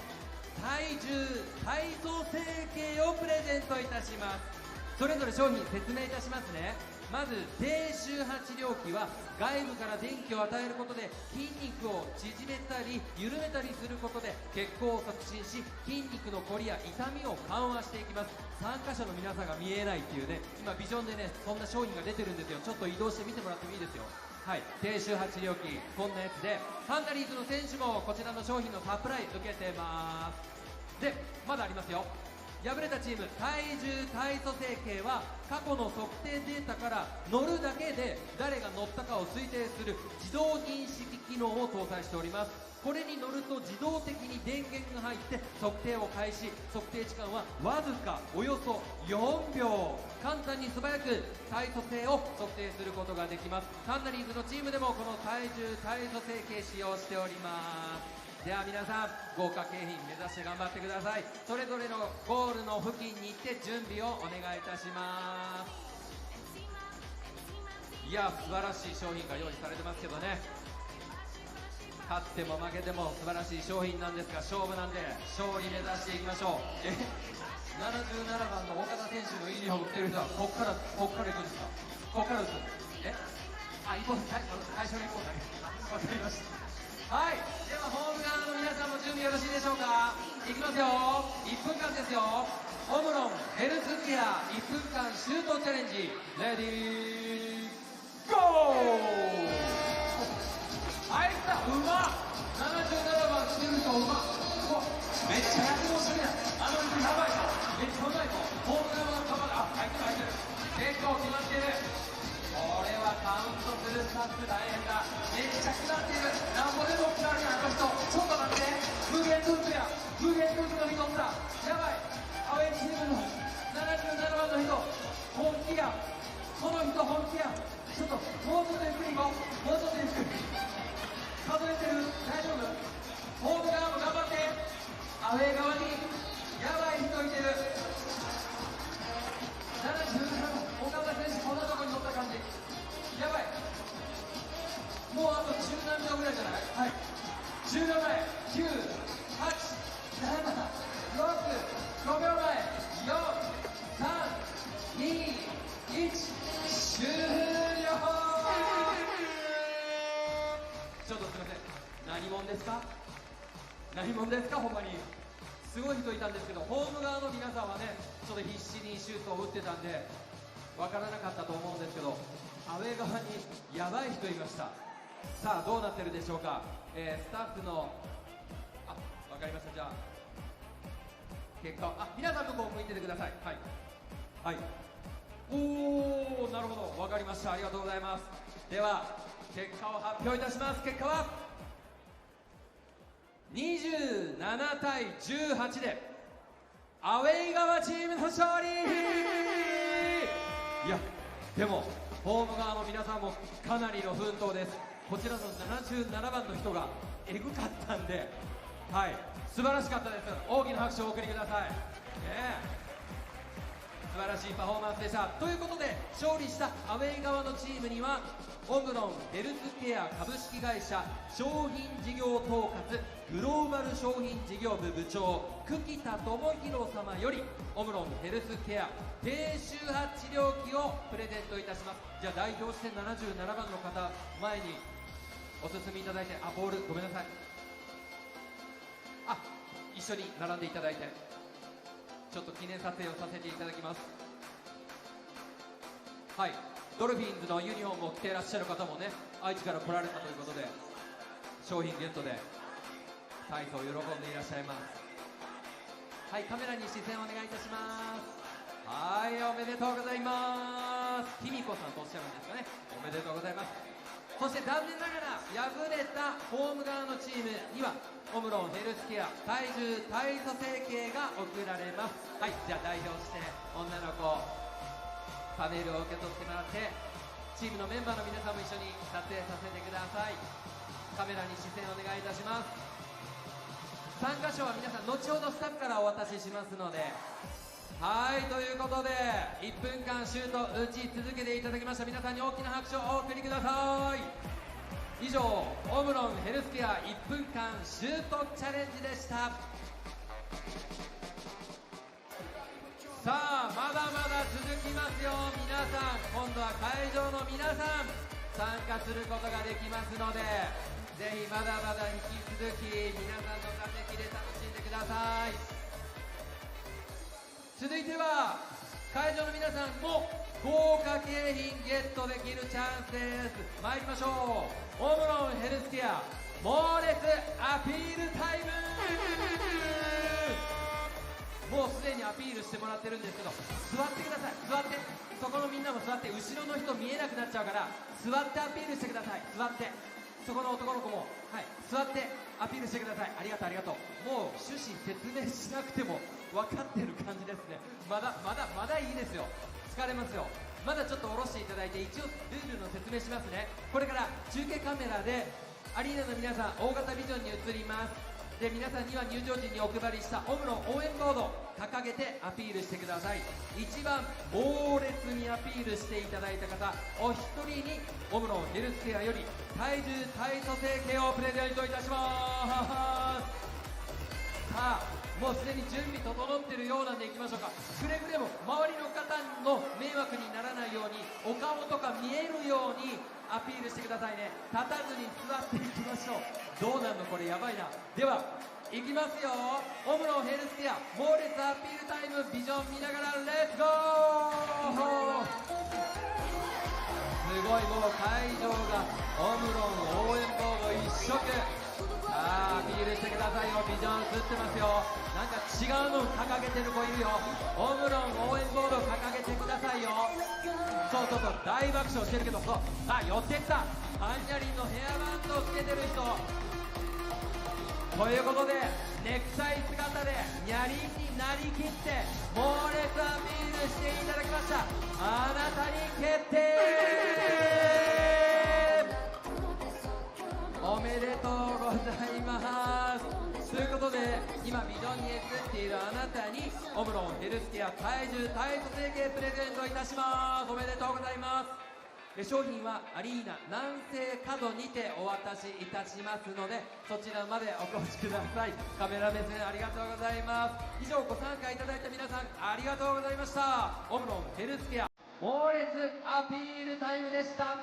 Speaker 2: 体重体組成計をプレゼントいたします。それぞれ商品説明いたしますね。まず低周波治療器は外部から電気を与えることで筋肉を縮めたり緩めたりすることで血行を促進し筋肉のこりや痛みを緩和していきます。参加者の皆さんが見えないっていうね、今ビジョンでねそんな商品が出てるんですよ。ちょっと移動して見てもらってもいいですよ。はい、低周波治療器こんなやつでハンナリーズの選手もこちらの商品のサプライ受けてます。でまだありますよ。敗れたチーム体重体組成計は過去の測定データから乗るだけで誰が乗ったかを推定する自動認識機能を搭載しております。これに乗ると自動的に電源が入って測定を開始。測定時間はわずかおよそ4秒。簡単に素早く体組成を測定することができます。ハンナリーズのチームでもこの体重体組成計使用しております。では皆さん、豪華景品目指して頑張ってください。それぞれのゴールの付近に行って準備をお願いいたします。いや、素晴らしい商品が用意されてますけどね。勝っても負けても素晴らしい商品なんですが、勝負なんで勝利目指していきましょう。77番の岡田選手のユニフォーム着てる人はこっから行くんですか？こっから打つ？一本最初の一本だけ。わかりました。はい、ではホーム側の皆さんも準備よろしいでしょうか。いきますよ。1分間ですよ。オムロンヘルスケア1分間シュートチャレンジ。レディーゴー。入った。うまっ。77番してる人うまっ。めっちゃ躍動してるやん。あの人やばいぞ。めっちゃうまいぞ。ホーム側の球が入ってる。結構決まってる。これはカウントするスタッフ大変だ。めっちゃ決まってる。なんぼでも決まるやん、あの人。ちょっと待って。無限ループや。無限ループの人おった。やばい。アウェイチームの77番の人本気や。この人本気や。ちょっともうちょっとゆっくり行こう。もうちょっとゆっくり数えてる。大丈夫？ホーム側も頑張って。アウェイ側にやばい人いてる。77番岡田選手こんなとこに乗った感じ。やばい。もうあと10何秒ぐらいじゃない？はい、10秒前。9、8、7、6、5秒前。4、3、2、1、終了。ちょっとすいません、何者ですか？何者ですか？ほんまにすごい人いたんですけど、ホーム側の皆さんはね、ちょっと必死にシュートを打ってたんで分からなかったと思うんですけど、アウェー側にやばい人いました。さあどうなってるでしょうか。スタッフの分かりました。じゃあ結果皆さん向こう向いててください。はいはい。おお、なるほど、分かりました。ありがとうございます。では結果を発表いたします。結果は27対18でアウェイ側チームの勝利。いやでもホーム側の皆さんもかなりの奮闘です。こちらの77番の人がエグかったんで、はい、素晴らしかったです。大きな拍手をお送りください。素晴らしいパフォーマンスでした。ということで勝利したアウェイ側のチームにはオムロンヘルスケア株式会社商品事業統括グローバル商品事業部部長久木田智弘様よりオムロンヘルスケア低周波治療器をプレゼントいたします。じゃあ代表して77番の方前にお進みいただいて、ボールごめんなさい。一緒に並んでいただいてちょっと記念撮影をさせていただきます。はい、ドルフィンズのユニフォームを着ていらっしゃる方もね、愛知から来られたということで商品ゲットで体操を喜んでいらっしゃいます。はい、カメラに視線をお願いいたします。はい、おめでとうございます。きみこさんとおっしゃるんですかね。おめでとうございます。そして残念ながら敗れたホーム側のチームにはオムロンヘルスケア体重体組成計が贈られます。はい、じゃあ代表して女の子パネルを受け取ってもらってチームのメンバーの皆さんも一緒に撮影させてください。カメラに視線をお願いいたします。参加賞は皆さん後ほどスタッフからお渡ししますので。はい、ということで1分間シュート打ち続けていただきました皆さんに大きな拍手をお送りください。以上オムロンヘルスケア1分間シュートチャレンジでした。さあまだまだ続きますよ。皆さん今度は会場の皆さん参加することができますので、ぜひまだまだ引き続き皆さんの打席で楽しんでください。続いては会場の皆さんも豪華景品ゲットできるチャンスです。参りましょう。オムロンヘルスケア猛烈アピールタイム。もうすでにアピールしてもらってるんですけど、座ってください。座ってそこのみんなも座って、後ろの人見えなくなっちゃうから座ってアピールしてください。座って、そこの男の子も、はい、座ってアピールしてください。ありがとうありがとう。もう趣旨説明しなくても分かってる感じですね。まだいいですよ。疲れますよ。まだちょっと下ろしていただいて、一応ルールの説明しますね。これから中継カメラでアリーナの皆さん大型ビジョンに映ります。で、皆さんには入場時にお配りしたオムロン応援ボード掲げてアピールしてください。一番猛烈にアピールしていただいた方お一人にオムロンヘルスケアより体重体組成計をプレゼントいたします。さあ、もうすでに準備整ってるようなんでいきましょうか。くれぐれも周りの方の迷惑にならないように、お顔とか見えるようにアピールしてくださいね。立たずに座っていきましょう。どうなんのこれやばいな。ではいきますよ。オムロンヘルスケア猛烈アピールタイム、ビジョン見ながらレッツゴー。すごい、もう会場がオムロン応援ボード一色。さあアピールしてくださいよ。ビジョン映ってますよ。なんか違うの掲げてる子いるよ。オムロン応援ボード掲げてくださいよ。そうそうそう、大爆笑してるけど、そう、あ、寄ってった。ハンニャリンのヘアバンドをつけてる人ということで、ネクタイ姿でニャリンになりきって猛烈アピールしていただきました。あなたに決定。おめでとうございます。ということで、今ビジョンに映っているあなたにオムロンヘルスケア体重体組成計プレゼントいたします。おめでとうございます。商品はアリーナ南西角にてお渡しいたしますので、そちらまでお越しください。カメラ目線ありがとうございます。以上、ご参加いただいた皆さんありがとうございました。オムロンヘルスケア猛烈アピールタイムでした。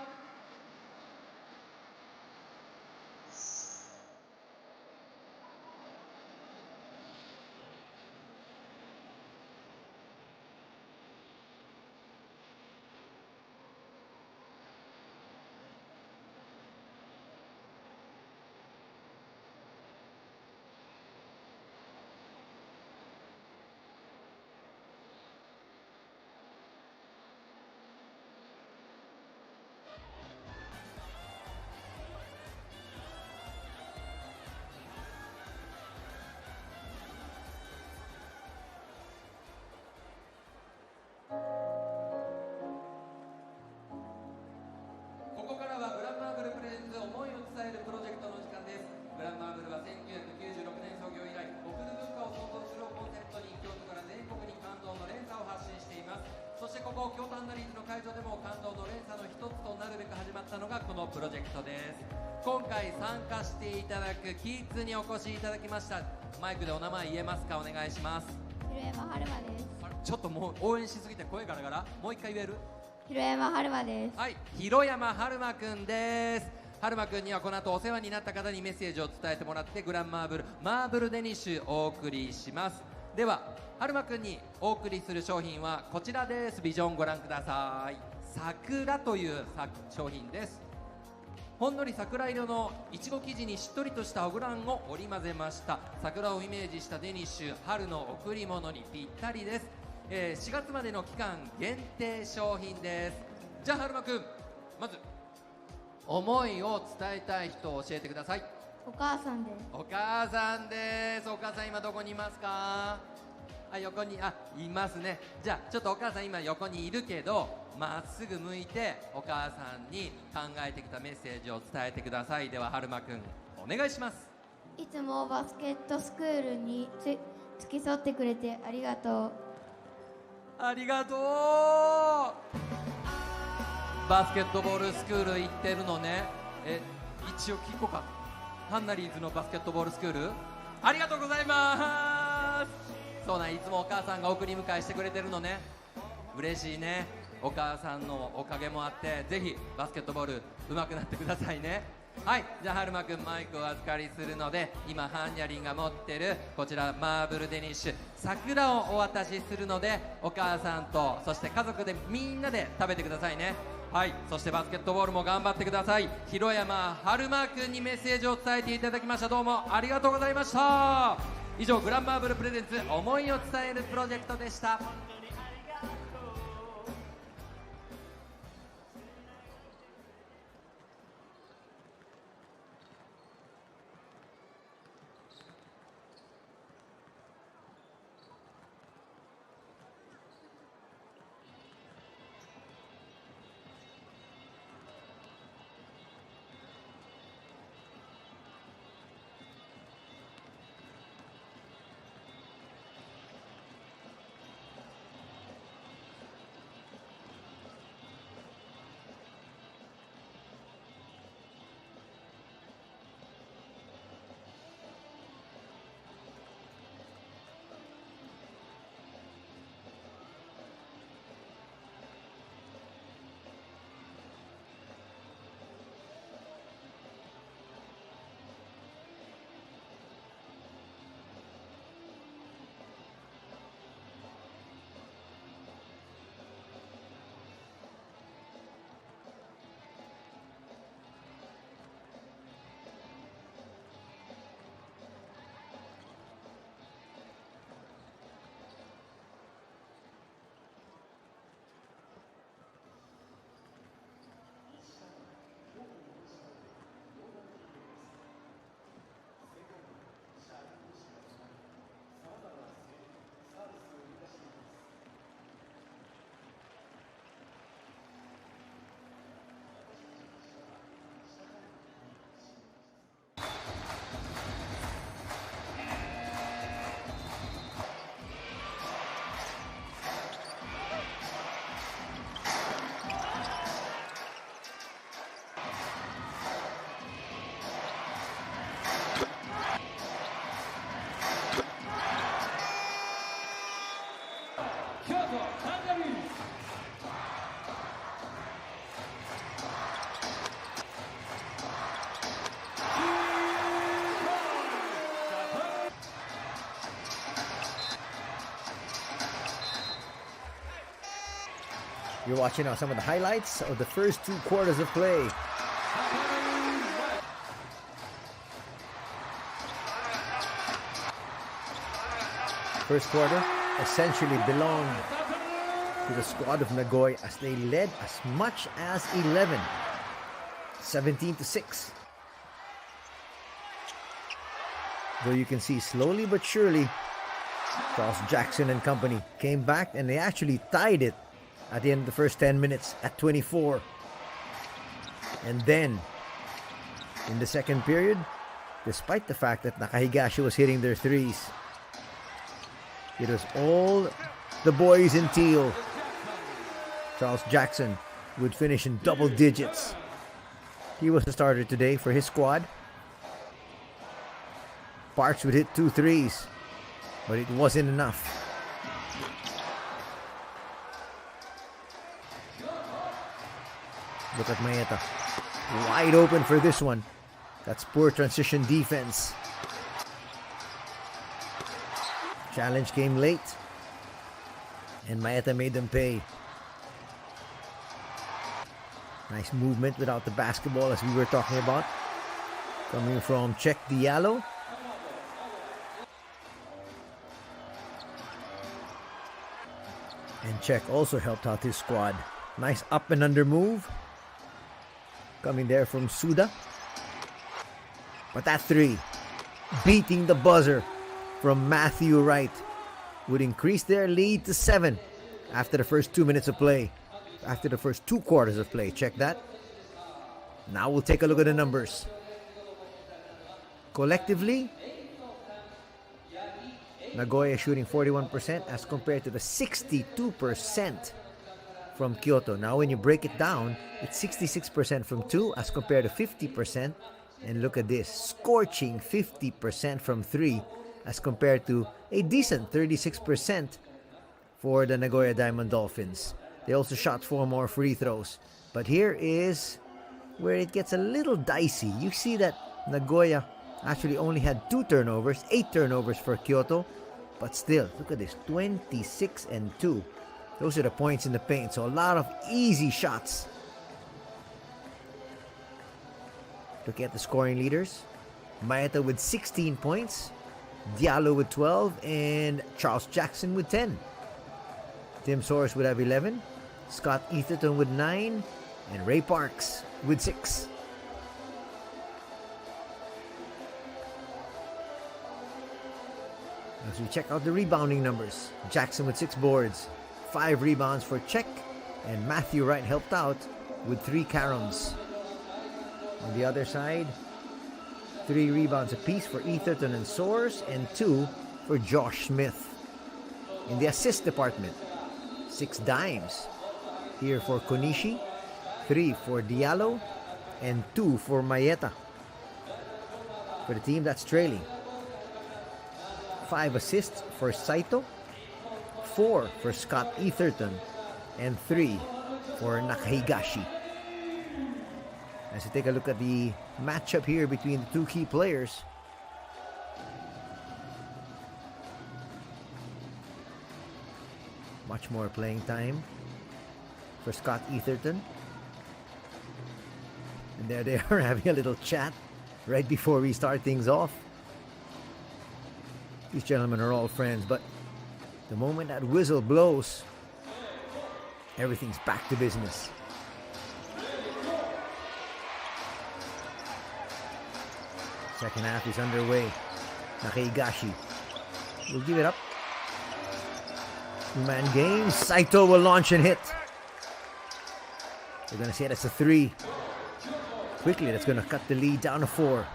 Speaker 2: ここからはグランマーブルプレゼンツ思いを伝えるプロジェクトの時間です。グランマーブルは1996年創業以来、贈る文化を創造するをコンセプトに京都から全国に感動の連鎖を発信しています。そしてここ京都ハンナリーズの会場でも感動の連鎖の一つとなるべく始まったのがこのプロジェクトです。今回参加していただくキッズにお越しいただきました。マイクでお名前言えますか？お願いします。
Speaker 3: 広山春馬です。
Speaker 2: ちょっともう応援しすぎて声ガラガラ。もう一回言える？
Speaker 3: 広山春馬です。
Speaker 2: はい、広山春馬くんです。春馬くんにはこの後お世話になった方にメッセージを伝えてもらって、グランマーブルマーブルデニッシュお送りします。では春馬くんにお送りする商品はこちらです。ビジョンご覧ください。桜という商品です。ほんのり桜色のいちご生地にしっとりとしたオグランを織り交ぜました。桜をイメージしたデニッシュ、春の贈り物にぴったりです。4月までの期間限定商品です。じゃあ春馬くん、まず思いを伝えたい人を教えてください。
Speaker 3: お母さんです。
Speaker 2: お母さんです。お母さん今どこにいますか？あ、横に、いますね。じゃあちょっとお母さん今横にいるけど、まっすぐ向いてお母さんに考えてきたメッセージを伝えてください。では春馬くんお願いします。
Speaker 3: いつもバスケットスクールに付き添ってくれてありがとう。
Speaker 2: ありがとう。バスケットボールスクール行ってるのね。一応聞こうか。ハンナリーズのバスケットボールスクール、ありがとうございます。そうなん、いつもお母さんが送り迎えしてくれてるのね。嬉しいね。お母さんのおかげもあって、ぜひバスケットボール上手くなってくださいね。はい、じゃあ春馬くんマイクをお預かりするので、今ハンニャリンが持ってるこちらマーブルデニッシュ桜をお渡しするので、お母さんとそして家族でみんなで食べてくださいね。はい、そしてバスケットボールも頑張ってください。広山春馬くんにメッセージを伝えていただきました。どうもありがとうございました。以上グランマーブルプレゼンツ思いを伝えるプロジェクトでした。
Speaker 1: You're watching now some of the highlights of the first 2 quarters of play. First quarter essentially belonged to the squad of Nagoya as they led as much as 11, 17-6. Though you can see slowly but surely, Charles Jackson and company came back and they actually tied it at the end of the first 10 minutes at 24. And then, in the second period, despite the fact that Nakahigashi was hitting their threes, it was all the boys in teal. Charles Jackson would finish in double digits. He was the starter today for his squad. Parks would hit 2 threes, but it wasn't enough. Look at Maeta. Wide open for this one. That's poor transition defense. Challenge came late, and Maeta made them pay. Nice movement without the basketball, as we were talking about. Coming from Check Diallo. And Check also helped out his squad. Nice up and under move. Coming there from Suda. But that 3, beating the buzzer from Matthew Wright, would increase their lead to 7 after the first 2 minutes of play. After the first 2 quarters of play. Check that. Now we'll take a look at the numbers. Collectively, Nagoya shooting 41% as compared to the 62% from Kyoto. Now when you break it down, it's 66% from 2 as compared to 50%. And look at this, scorching 50% from 3 as compared to a decent 36% for the Nagoya Diamond Dolphins. They also shot 4 more free throws. But here is where it gets a little dicey. You see that Nagoya actually only had 2 turnovers, 8 turnovers for Kyoto. But still, look at this, 26 and 2. Those are the points in the paint. So a lot of easy shots. Look at the scoring leaders. Maeta with 16 points. Diallo with 12. And Charles Jackson with 10. Tim Soares would have 11. Scott Etherton with 9. And Ray Parks with 6. As we check out the rebounding numbers, Jackson with 6 boards, 5 rebounds for Check, and Matthew Wright helped out with 3 caroms. On the other side, 3 rebounds apiece for Etherton and Soares, and 2 for Josh Smith. In the assist department, 6 dimes here for Konishi, 3 for Diallo, and 2 for Maeta. For the team that's trailing, 5 assists for Saito, 4 for Scott Etherton, and 3 for Nakahigashi. As you take a look at the matchup here between the 2 key players, much more playing time for Scott Etherton. And there they are having a little chat right before we start things off. These gentlemen are all friends, but the moment that whistle blows, everything's back to business. Second half is underway. Nakahigashi will give it up. 2-man game. Saito will launch and hit. They're going to say that's a 3. Quickly, that's going to cut the lead down to 4.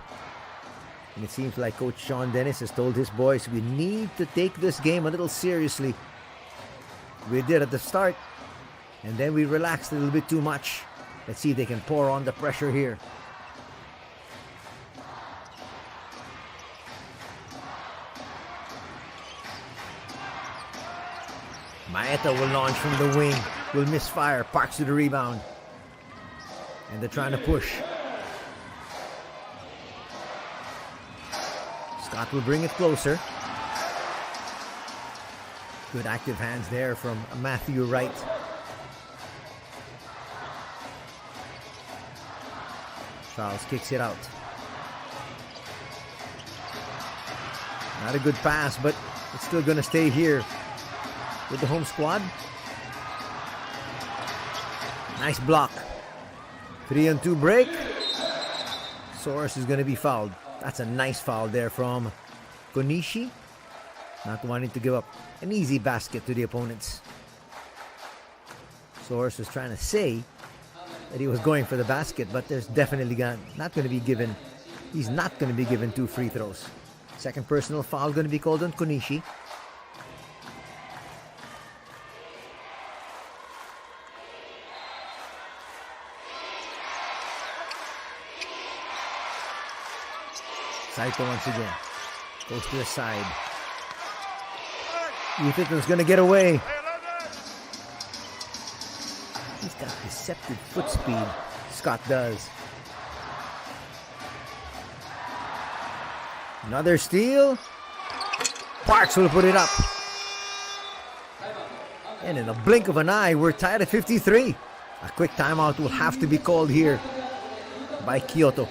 Speaker 1: And it seems like Coach Sean Dennis has told his boys, we need to take this game a little seriously. We did at the start, and then we relaxed a little bit too much. Let's see if they can pour on the pressure here. Maeta will launch from the wing, will misfire, Parks to the rebound. And they're trying to push. Scott will bring it closer. Good active hands there from Matthew Wright. Fouls, kicks it out. Not a good pass, but it's still going to stay here with the home squad. Nice block. 3-on-2 break. Soros is going to be fouled. That's a nice foul there from Konishi. Not wanting to give up an easy basket to the opponents. Soros was trying to say that he was going for the basket, but there's definitely not going to be given. He's not going to be given 2 free throws. Second personal foul going to be called on Konishi. Saito once again goes to the side. Ethan's going to get away. He's got deceptive foot speed. Scott does. Another steal. Parks will put it up. And in a blink of an eye, we're tied at 53. A quick timeout will have to be called here by Kyoto.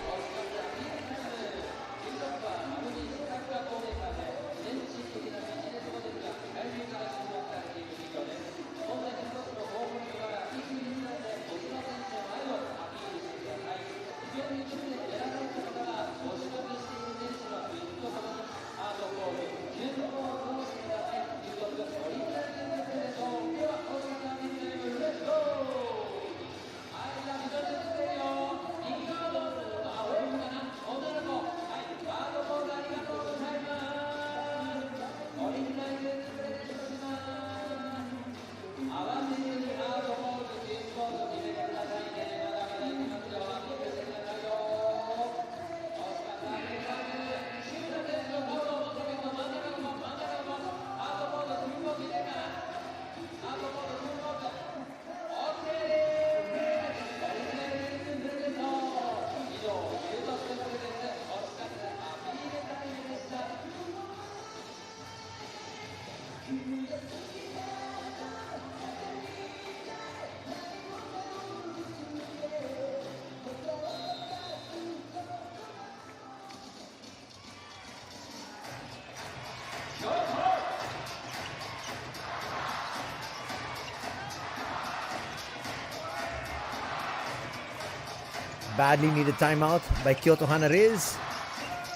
Speaker 1: Badly needed timeout by Kyoto HANNARYZ.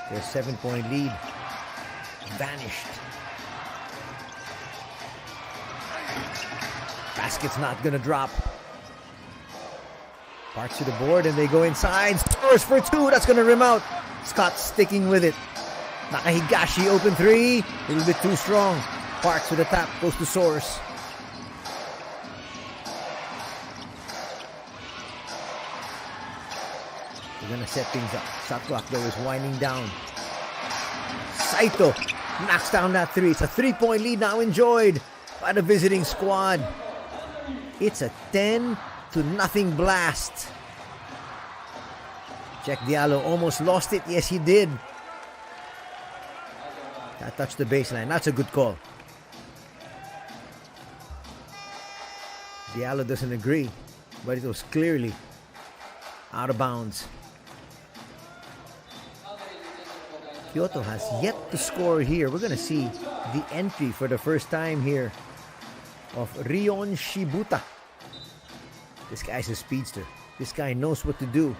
Speaker 1: Their 7-point lead vanished. Basket's not gonna drop. Parks to the board and they go inside. Scores for 2. That's gonna rim out. Scott sticking with it. Nakahigashi open 3. A little bit too strong. Parks with a tap. Goes to Source. They're gonna set things up. Shot clock though is winding down. Saito knocks down that 3. It's a 3-point lead now enjoyed by the visiting squad. It's a 10-0 blast. Jack Diallo almost lost it. Yes, he did. That touched the baseline. That's a good call. Diallo doesn't agree, but it was clearly out of bounds. Kyoto has yet to score here. We're going to see the entry for the first time here of Rion Shibuta. This guy's a speedster. This guy knows what to do.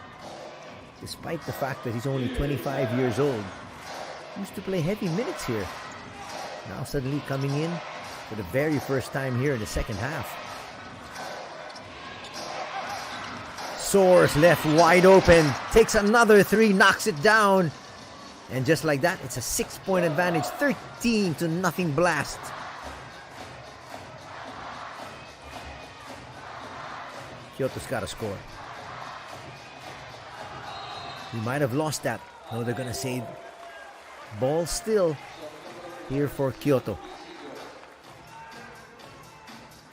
Speaker 1: Despite the fact that he's only 25 years old. He used to play heavy minutes here. Now suddenly coming in for the very first time here in the second half. Soars left wide open. Takes another 3, knocks it down. And just like that, it's a 6-point advantage. 13-0 blast. Kyoto's got to score. We might have lost that. No, they're going to say ball still here for Kyoto.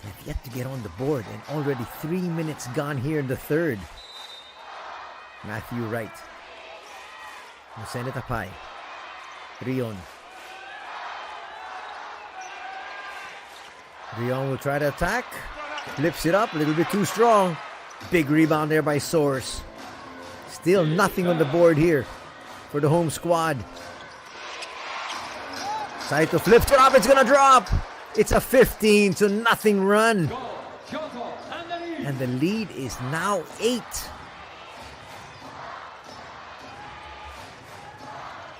Speaker 1: They've yet to get on the board and already 3 minutes gone here in the third. Matthew Wright. Musene Tapai. Rion. Rion will try to attack. Flips it up. A little bit too strong. Big rebound there by Source. Still nothing on the board here for the home squad. Saito flips it up. It's going to drop. It's a 15-0 run. And the lead is now 8.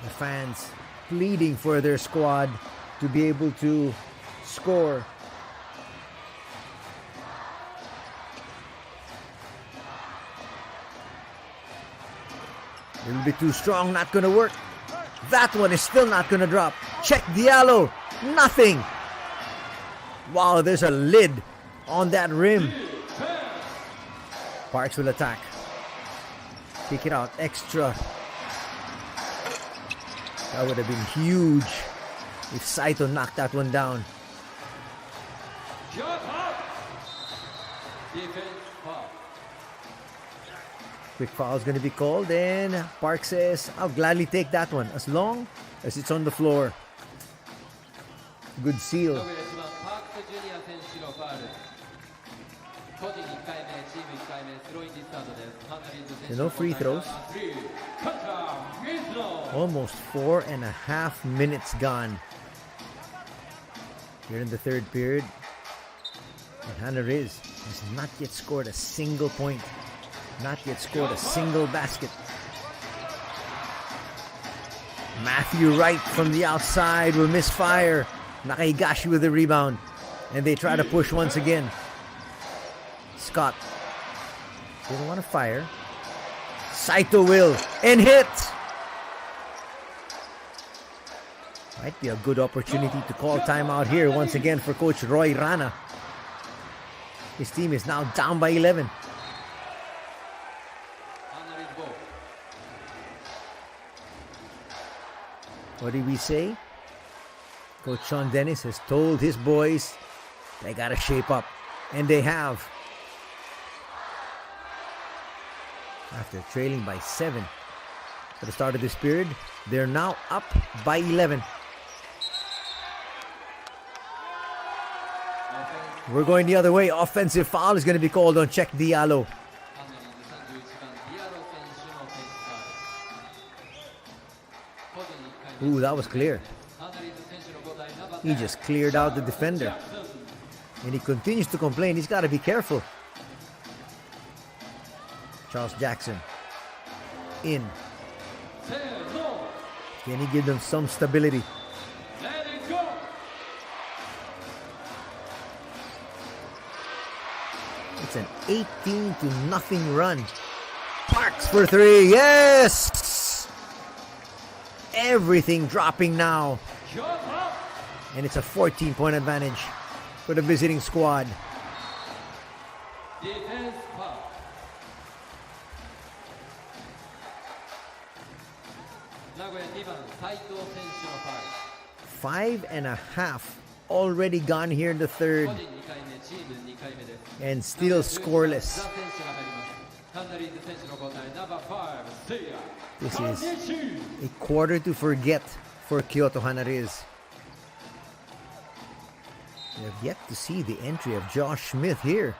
Speaker 1: The fans pleading for their squad to be able to score. A little bit too strong, not going to work. That one is still not going to drop. Check Diallo. Nothing. Wow, there's a lid on that rim. Parks will attack. Kick it out. Extra. That would have been huge if Saito knocked that one down. Quick foul is going to be called, and Park says, I'll gladly take that one as long as it's on the floor. Good seal. No free throws. Almost 4.5 minutes gone. Here in the third period. And HANNARYZ has not yet scored a single point. Not yet scored a single basket. Matthew Wright from the outside will misfire. Nakahigashi with the rebound. And they try to push once again. Scott. They don't want to fire. Saito will. And hit. Might be a good opportunity to call timeout here once again for Coach Roy Rana. His team is now down by 11. What did we say? Coach Sean Dennis has told his boys they gotta shape up. And they have. After trailing by 7 at the start of this period, they're now up by 11. We're going the other way. Offensive foul is going to be called on Check Diallo. Ooh, that was clear. He just cleared out the defender. And he continues to complain. He's got to be careful. Charles Jackson. In. Can he give them some stability? It's an 18-0 run. Parks for 3. Yes! Everything dropping now. And it's a 14-point advantage for the visiting squad.
Speaker 2: Defense foul.
Speaker 1: 5.5 already gone here in the third. And still scoreless. This is a quarter to forget for Kyoto HANNARYZ. We have yet to see the entry of Josh Smith here.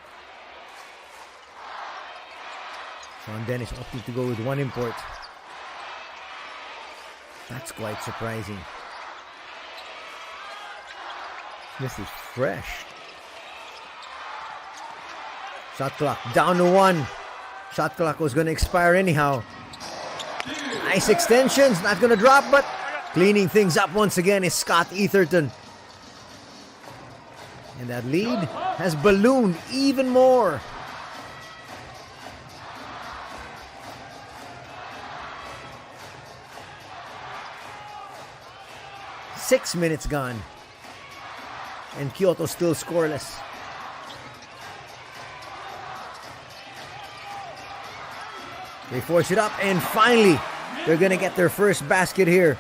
Speaker 1: Sean Dennis opting to go with one import. That's quite surprising. Smith is fresh. Shot clock down to 1. Shot clock was going to expire anyhow. Nice extensions. Not going to drop, but cleaning things up once again is Scott Etherton. And that lead has ballooned even more. Six minutes gone. And Kyoto still scoreless. They force it up, and finally, they're going to get their first basket here,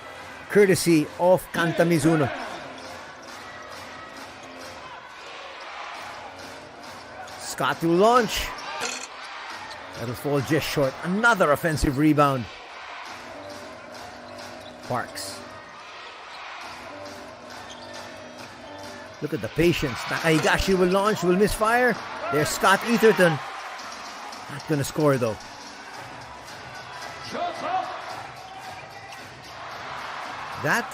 Speaker 1: courtesy of Kanta Mizuno. Scott to launch. That'll fall just short. Another offensive rebound. Parks. Look at the patience. Nakahigashi will launch, will misfire. There's Scott Etherton. Not going to score though. That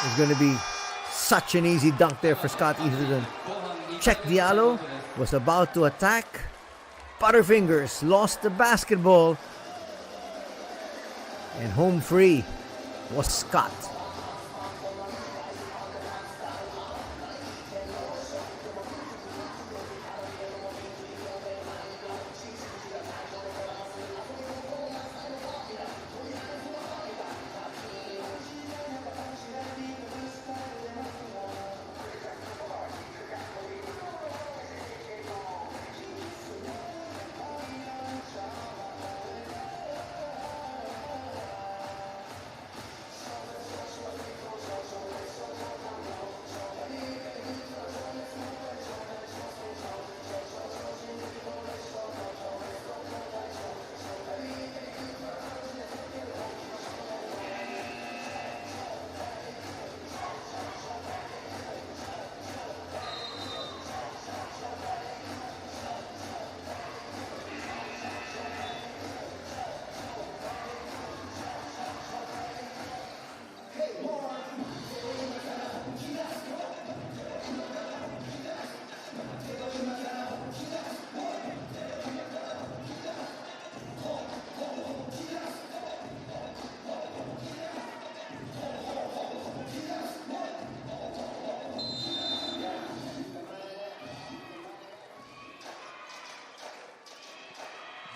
Speaker 1: is going to be such an easy dunk there for Scott Easterton. Check Diallo was about to attack. Butterfingers lost the basketball. And home free was Scott.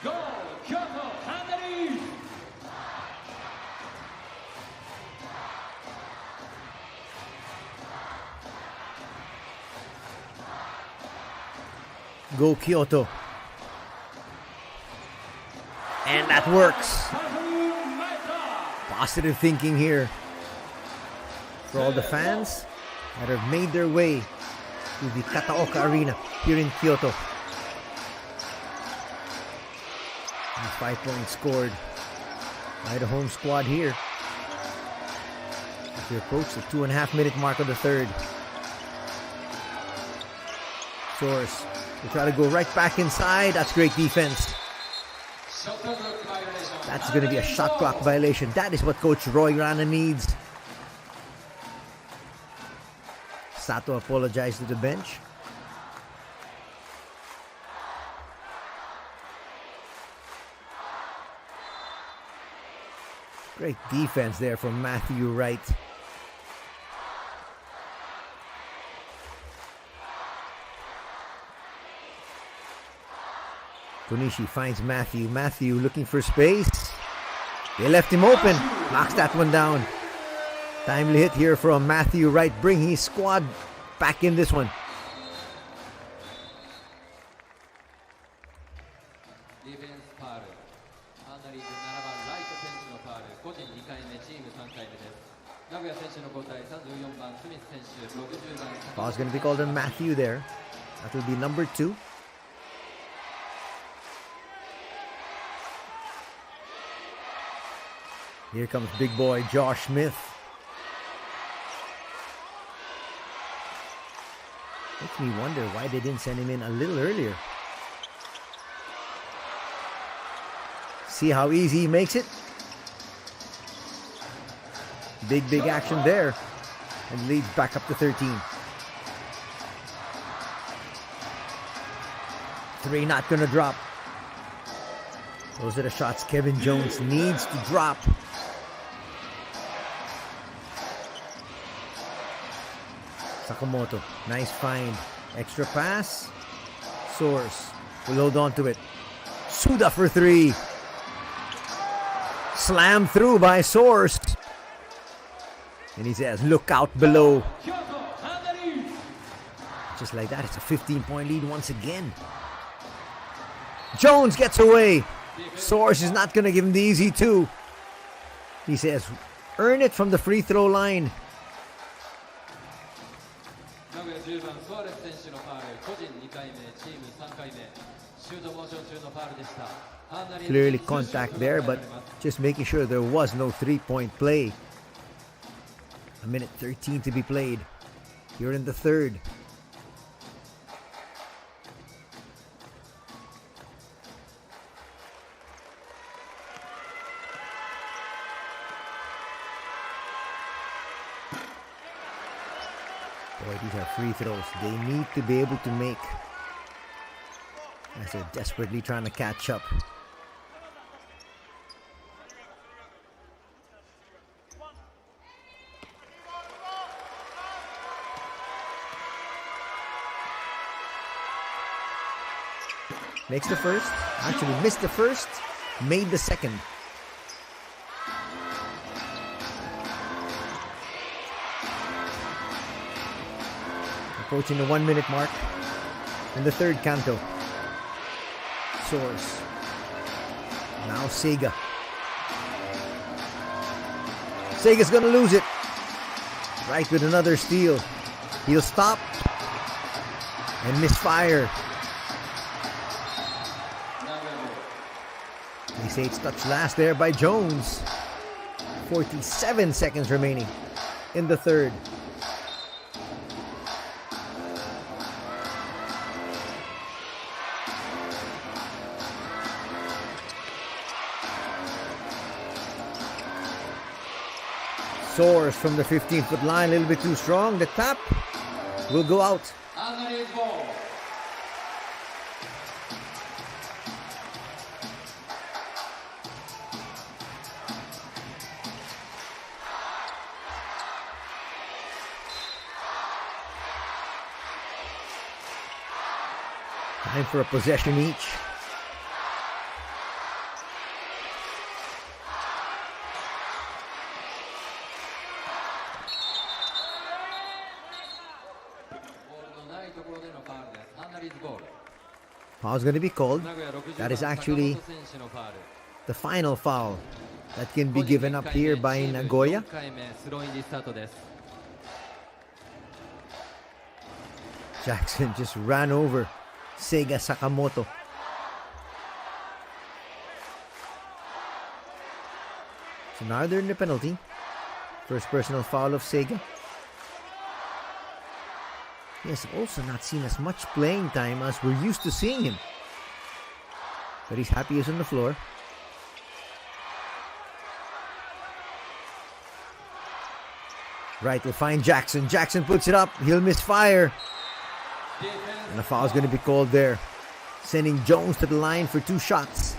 Speaker 2: Go, Kyoto, HANNARYZ!
Speaker 1: Go Kyoto. And that works. Positive thinking here for all the fans that have made their way to the Kataoka Arena here in Kyoto. And 5 points scored by the home squad here as we approach the 2.5-minute mark of the third. Source, they try to go right back inside. That's great defense. That's going to be a shot clock violation. That is what Coach Roy Rana needs. Sato apologized to the bench. Great defense there from Matthew Wright. Konishi finds Matthew. Matthew looking for space. They left him open. Knocks that one down. Timely hit here from Matthew Wright, bringing his squad back in this one.
Speaker 2: Defense foul. HANNARYZ 7番ライト選手のファウル。個人2回目、チーム3回目です。名古屋選手の交代、34番スミス選手、60番。
Speaker 1: Foul's going to be called on Matthew there. That will be number 2. Here comes big boy Josh Smith. Makes me wonder why they didn't send him in a little earlier. See how easy he makes it? Big action there. And leads back up to 13. 3 not gonna drop. Those are the shots Kevin Jones needs to drop. Sakamoto, nice find. Extra pass. Source will hold on to it. Suda for 3. Slammed through by Source. And he says, look out below. Just like that, it's a 15-point lead once again. Jones gets away. Source is not going to give him the easy 2. He says, earn it from the free throw line. Clearly contact there, but just making sure there was no 3-point play. 1:13 to be played here in the third. Boy, these are free throws they need to be able to make as they're desperately trying to catch up. Makes the first, actually missed the first, made the second. Approaching the 1 minute mark in the third canto. Source. Now Sega. Sega's gonna lose it. Right with another steal. He'll stop and misfire. They say it's touched last there by Jones. 47 seconds remaining in the third. Soars from the 15-foot line, a little bit too strong. The tap will go out.
Speaker 2: HANNARYZ ball.
Speaker 1: Time for a possession each. Foul's going to be called. That is actually the final foul that can be given up here by Nagoya. Jackson just ran over Seiga Sakamoto. So now they're in the penalty. First personal foul of Seiga. He has also not seen as much playing time as we're used to seeing him. But he's happy he's on the floor. Right, we'll find Jackson. Jackson puts it up. He'll misfire. And a foul's going to be called there. Sending Jones to the line for 2 shots.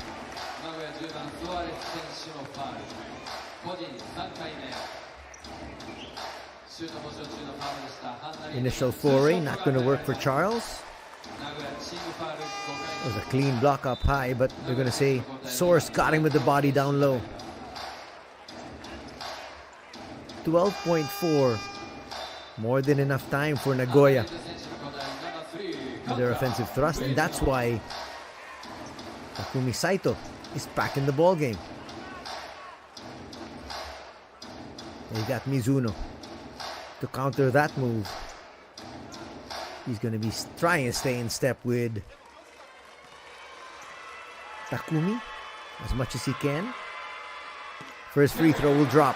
Speaker 1: Initial foray, not going to work for Charles. It was a clean block up high, but they're going to say Source got him with the body down low. 12.4. More than enough time for Nagoya with their offensive thrust, and that's why Takumi Saito is back in the ball game. They got Mizuno to counter that move. He's going to be trying to stay in step with Takumi as much as he can. First free throw will drop.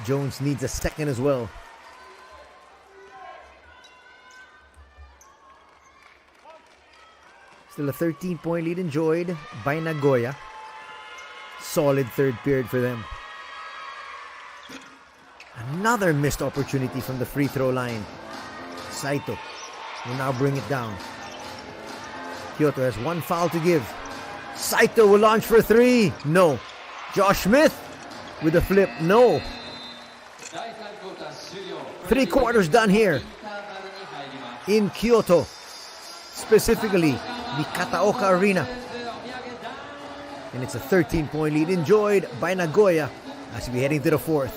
Speaker 1: Jones needs a second as well. Still a 13-point lead enjoyed by Nagoya. Solid third period for them. Another missed opportunity from the free throw line. Saito will now bring it down. Kyoto has 1 foul to give. Saito will launch for 3. No. Josh Smith with a flip. No. 3 quarters done here in Kyoto, specifically the Kataoka Arena. And it's a 13-point lead enjoyed by Nagoya as we heading to the 4th.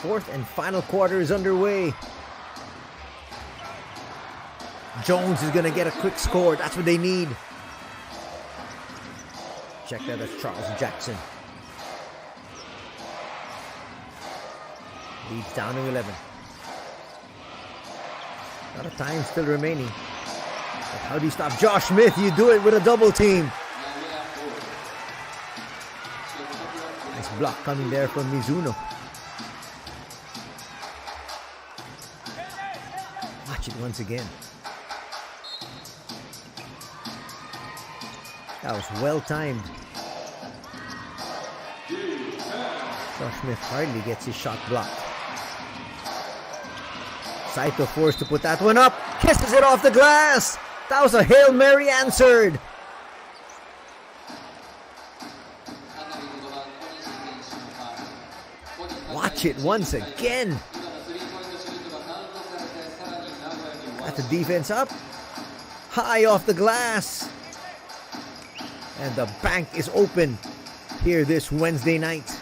Speaker 1: Fourth and final quarter is underway. Jones is going to get a quick score. That's what they need. Check that, that's Charles Jackson. Leads down to 11. A lot of time still remaining. But how do you stop Josh Smith? You do it with a double team. Nice block coming there from Mizuno. Watch it once again. That was well timed. Josh Smith hardly gets his shot blocked. Saito forced to put that one up. Kisses it off the glass. That was a Hail Mary answered. Watch it once again. Got the defense up. High off the glass. And the bank is open here this Wednesday night.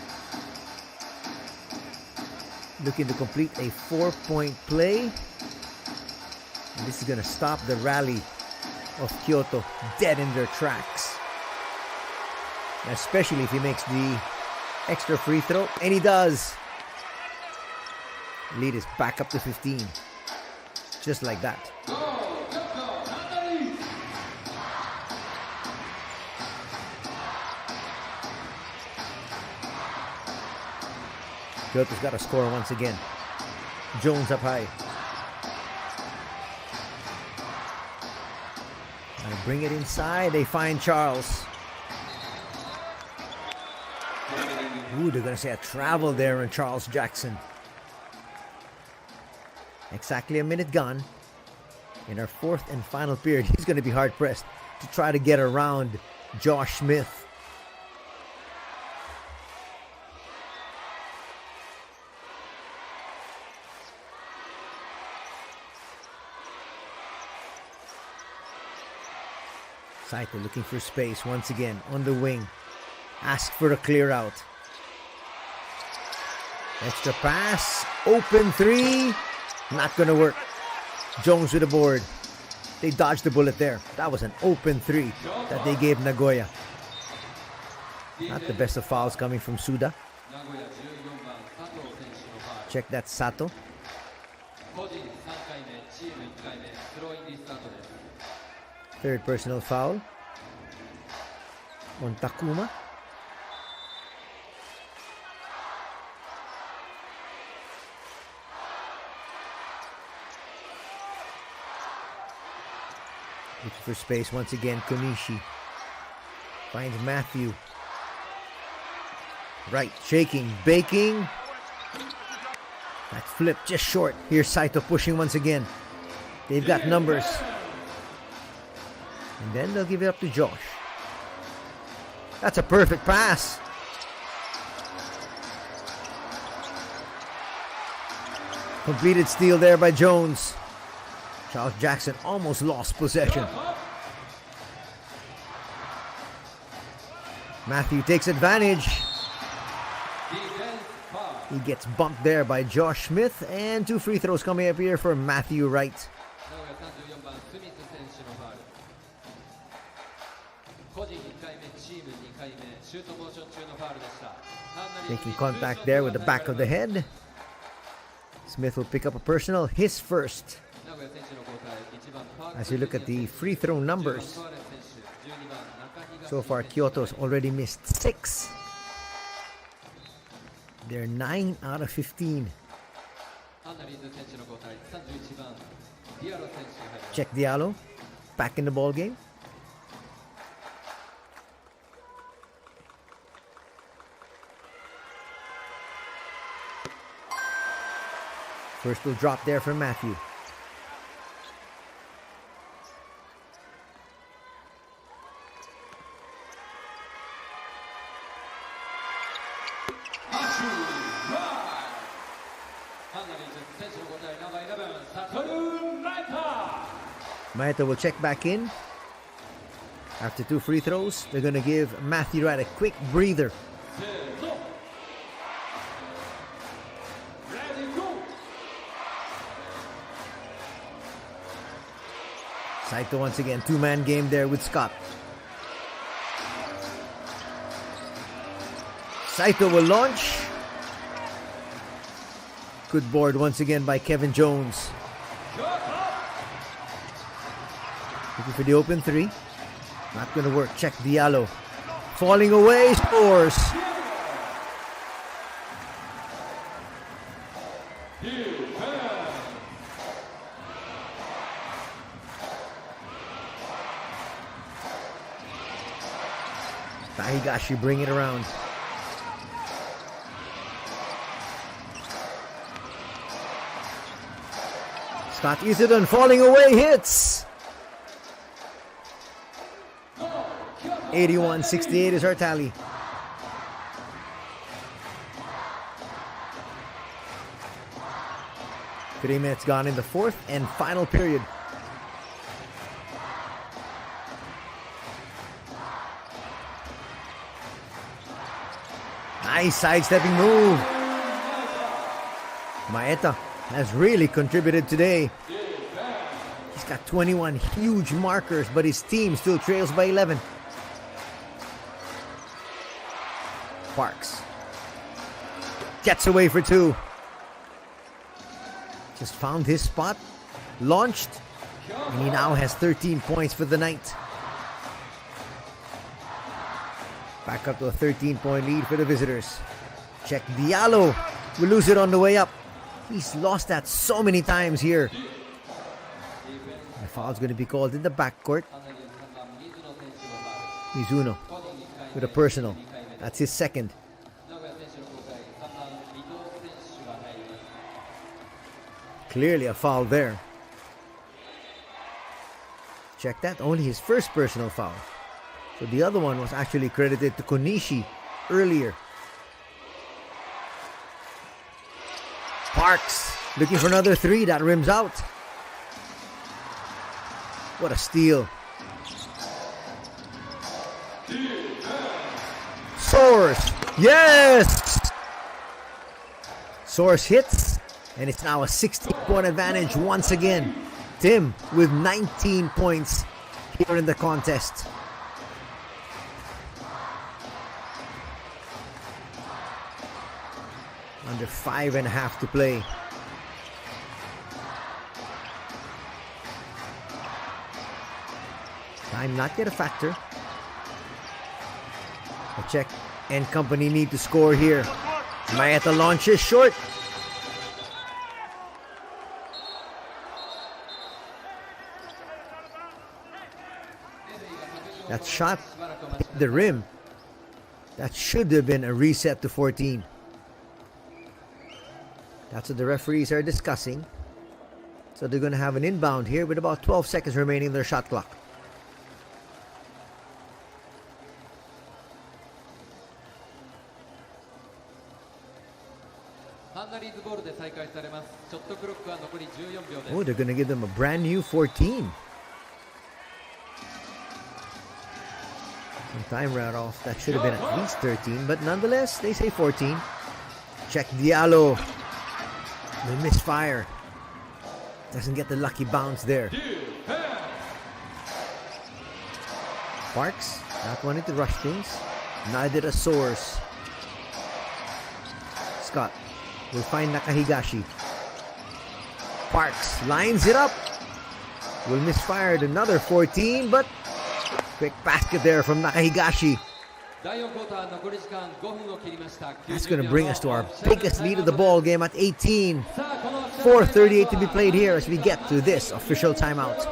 Speaker 1: Looking to complete a 4-point play. And this is going to stop the rally of Kyoto dead in their tracks. Especially if he makes the extra free throw. And he does. Lead is back up to 15. Just like that. Kyoto's got to score once again. Jones up high. Gonna bring it inside. They find Charles. Ooh, they're gonna say a travel there on Charles Jackson. Exactly a minute gone. In our fourth and final period, he's gonna be hard pressed to try to get around Josh Smith. Saito looking for space once again on the wing. Ask for a clear out. Extra pass. Open three. Not going to work. Jones with the board. They dodged the bullet there. That was an open three that they gave Nagoya. Not the best of fouls coming from Suda. Check that, Sato. Third personal foul on Takuma. Looking for space once again, Konishi. Finds Matthew. Right, shaking, baking. That flip just short. Here's Saito pushing once again. They've got numbers. And then they'll give it up to Josh. That's a perfect pass. Completed steal there by Jones. Charles Jackson almost lost possession. Matthew takes advantage. He gets bumped there by Josh Smith. And 2 free throws coming up here for Matthew Wright. Making contact there with the back of the head. Smith will pick up a personal, his first. As you look at the free throw numbers, so far Kyoto's already missed 6. They're 9 out of 15. Check Diallo, back in the ball game. First will drop there from Matthew. Maeta will check back in. After 2 free throws, they're going to give Matthew Wright a quick breather. Saito once again, two-man game there with Scott. Saito will launch. Good board once again by Kevin Jones. Looking for the open three. Not going to work. Check Diallo. Falling away, scores. Tahigashi bring it around. Scott Isidon falling away, hits. 81-68 is our tally. Three minutes gone in the fourth and final period. Nice sidestepping move. Maeta has really contributed today. He's got 21 huge markers, but his team still trails by 11. Parks gets away for two. Just found his spot, launched, and he now has 13 points for the night. Back up to a 13-point lead for the visitors. Check Diallo. We lose it on the way up. He's lost that so many times here. The foul's going to be called in the backcourt. Mizuno with a personal. That's his second. Clearly a foul there. Check that. Only his first personal foul. So the other one was actually credited to Konishi earlier. Parks looking for another three. That rims out. What a steal. Source. Yes! Source hits. And it's now a 16-point advantage once again. Tim with 19 points here in the contest. Under 5.5 to play. Time not yet a factor. A check and company need to score here. Maeta launches short. That shot hit the rim. That should have been a reset to 14. That's what the referees are discussing. So they're going to have an inbound here with about 12 seconds remaining in their shot clock. Oh, they're going to give them a brand new 14. Some time ran off. That should have been at least 13, but nonetheless, they say 14. Check Diallo. They misfire. Doesn't get the lucky bounce there. Parks not wanting to rush things. Neither does Source. Scott will find Nakahigashi. Parks lines it up. Will misfire another 14, but quick basket there from Nakahigashi. That's going to bring us to our biggest lead of the ball game at 18. 4:38 to be played here as we get to this official timeout.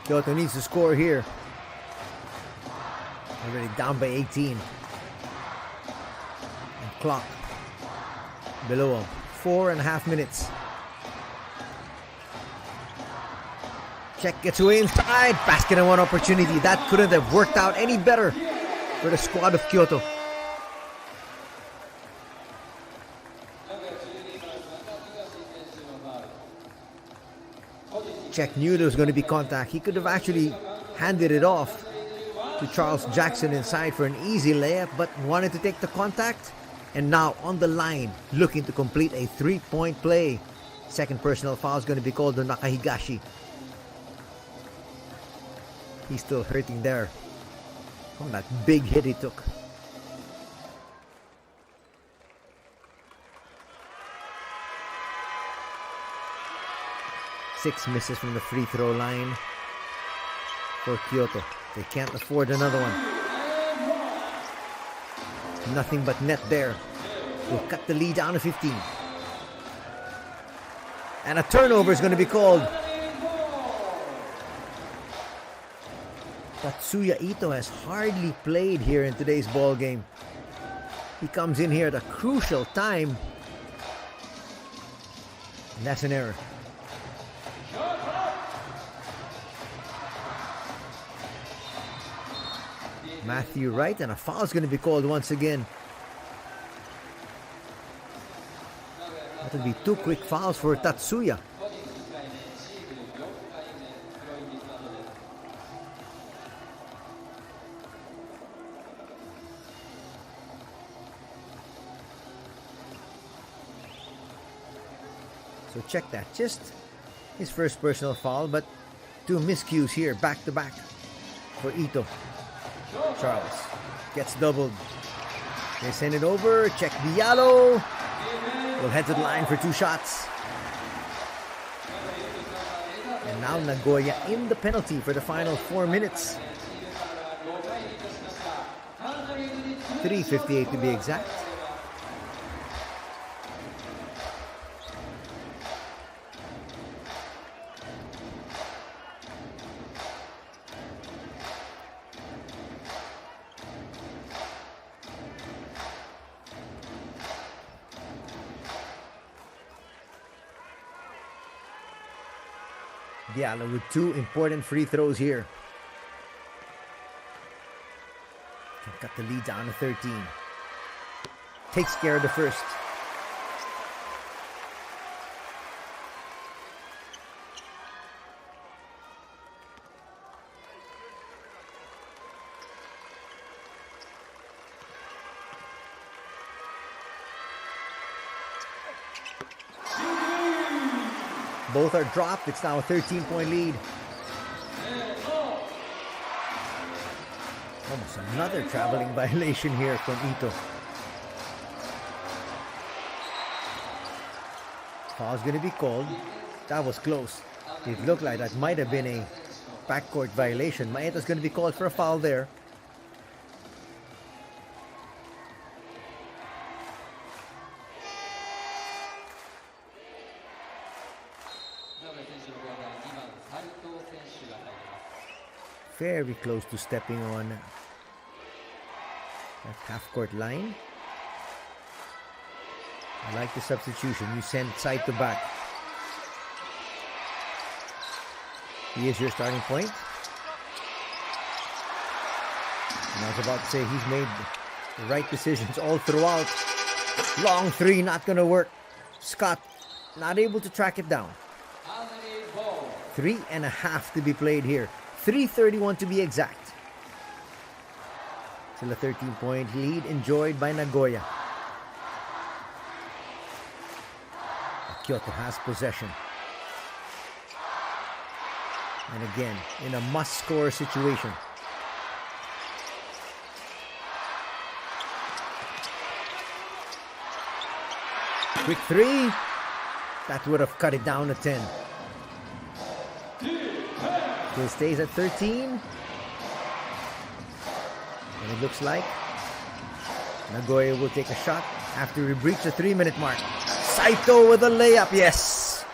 Speaker 1: Kyoto needs to score here. Already down by 18. And clock below him. 4.5 minutes. Check gets away inside. Basket and one opportunity. That couldn't have worked out any better for the squad of Kyoto. Check knew there was going to be contact. He could have actually handed it off to Charles Jackson inside for an easy layup, but wanted to take the contact. And now on the line, looking to complete a 3-point play. Second personal foul is going to be called on Nakahigashi. He's still hurting there from that big hit he took. Six misses from the free throw line for Kyoto. They can't afford another one. Nothing but net there. Will cut the lead down to 15. And a turnover is going to be called. Tatsuya Ito has hardly played here in today's ball game. He comes in here at a crucial time. And that's an error. Matthew Wright, and a foul is going to be called once again. That would be 2 quick fouls for Tatsuya. So check that. Just his first personal foul, but 2 miscues here, back to back for Ito. Charles gets doubled. They send it over. Check Diallo. Will head to the line for 2 shots. And now Nagoya in the penalty for the final 4 minutes. 3:58 to be exact. Diallo with 2 important free throws here. Can cut the lead down to 13. Takes care of the first. Both are dropped. It's now a 13-point lead. Almost another traveling violation here from Ito. Foul's going to be called. That was close. It looked like that might have been a backcourt violation. Maeto's going to be called for a foul there. Very close to stepping on that half-court line. I like the substitution. You send side to back. He is your starting point. And I was about to say he's made the right decisions all throughout. Long 3, not going to work. Scott not able to track it down. 3.5 to be played here. 3:31 to be exact. Still a 13-point lead enjoyed by Nagoya. Kyoto has possession. And again, in a must-score situation. Quick 3. That would have cut it down to 10. Still stays at 13. And it looks like Nagoya will take a shot after we breach the 3-minute mark. Saito with a layup, yes!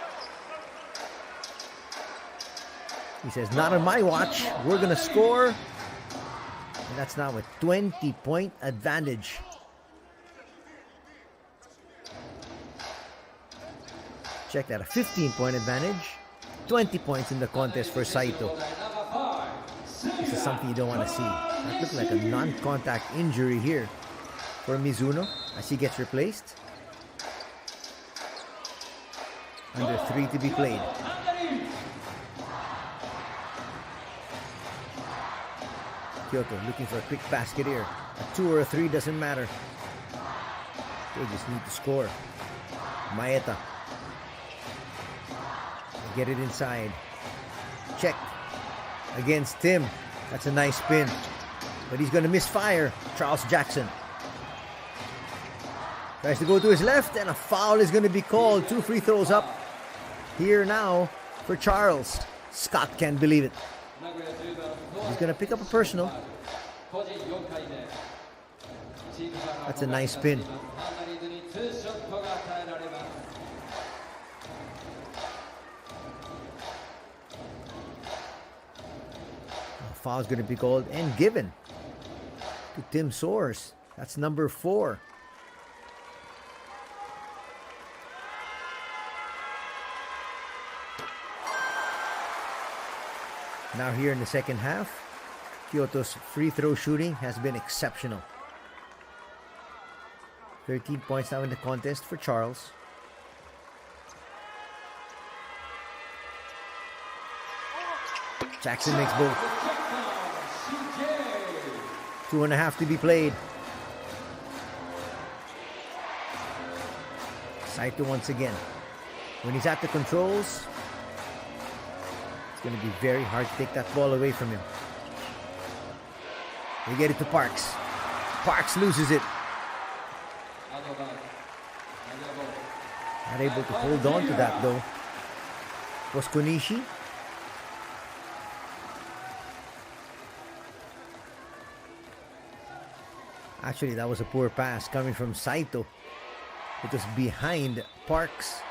Speaker 1: He says, not on my watch. We're going to score. And that's now a 20-point advantage. Check that, a 15-point advantage. 20 points in the contest for Saito. This is something you don't want to see. That looked like a non-contact injury here for Mizuno as he gets replaced. Under 3 to be played. Kyoto looking for a quick basket here. A 2 or a 3 doesn't matter. They just need to score. Maeda. Get it inside. Check. Against Tim. That's a nice spin. But he's going to misfire. Charles Jackson. Tries to go to his left and a foul is going to be called. 2 free throws up here now for Charles. Scott can't believe it. He's going to pick up a personal. That's a nice spin. Foul is going to be called and given to Tim Soares. That's number 4. Now here in the second half, Kyoto's free throw shooting has been exceptional. 13 points now in the contest for Charles. Jackson makes both. 2.5 to be played. Saito once again. When he's at the controls, it's going to be very hard to take that ball away from him. They get it to Parks. Parks loses it. Not able to hold on to that though. Was Konishi. Actually, that was a poor pass coming from Saito. It was behind Parks.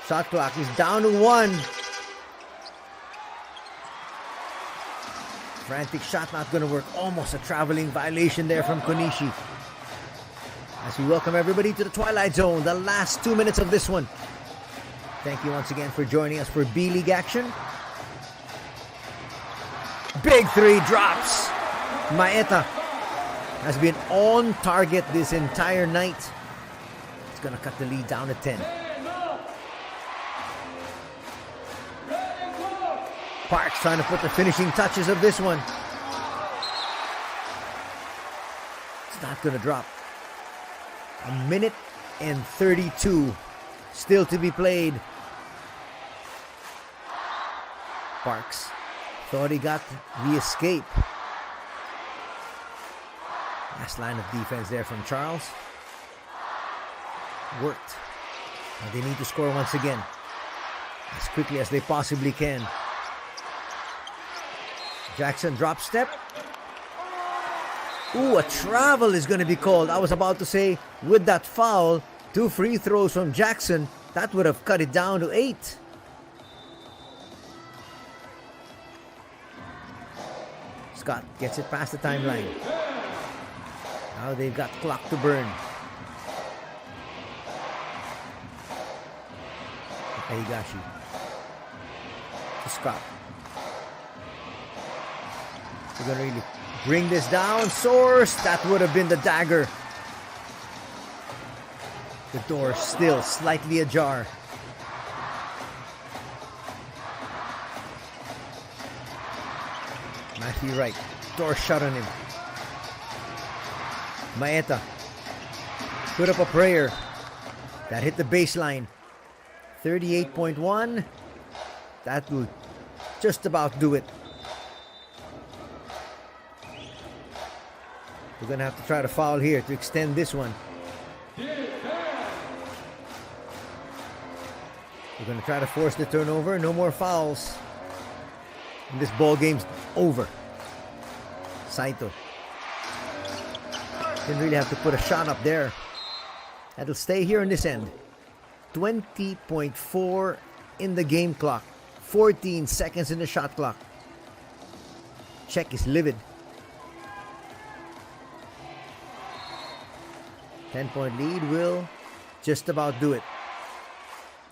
Speaker 1: Shot clock is down to 1. Frantic shot not going to work. Almost a traveling violation there from Konishi. As we welcome everybody to the Twilight Zone, the last 2 minutes of this one. Thank you once again for joining us for B.LEAGUE action. Big 3 drops. Maeda has been on target this entire night. It's going to cut the lead down to 10. Parks trying to put the finishing touches of this one. It's not going to drop. 1:32 still to be played. Parks thought he got the escape. Last line of defense there from Charles. Worked. And they need to score once again. As quickly as they possibly can. Jackson drop step. Ooh, a travel is going to be called. I was about to say, with that foul, 2 free throws from Jackson, that would have cut it down to 8. Scott gets it past the timeline. Now they've got clock to burn. Higashi to Scott. They're going to really bring this down. Soares, that would have been the dagger. The door still slightly ajar. Matthew Wright, door shut on him. Maeda put up a prayer that hit the baseline. 38.1. That will just about do it. We're going to have to try to foul here to extend this one. We're going to try to force the turnover. No more fouls. And this ball game's over. Saito. Didn't really have to put a shot up there. That'll stay here in this end. 20.4 in the game clock. 14 seconds in the shot clock. Czech is livid. 10-point lead will just about do it.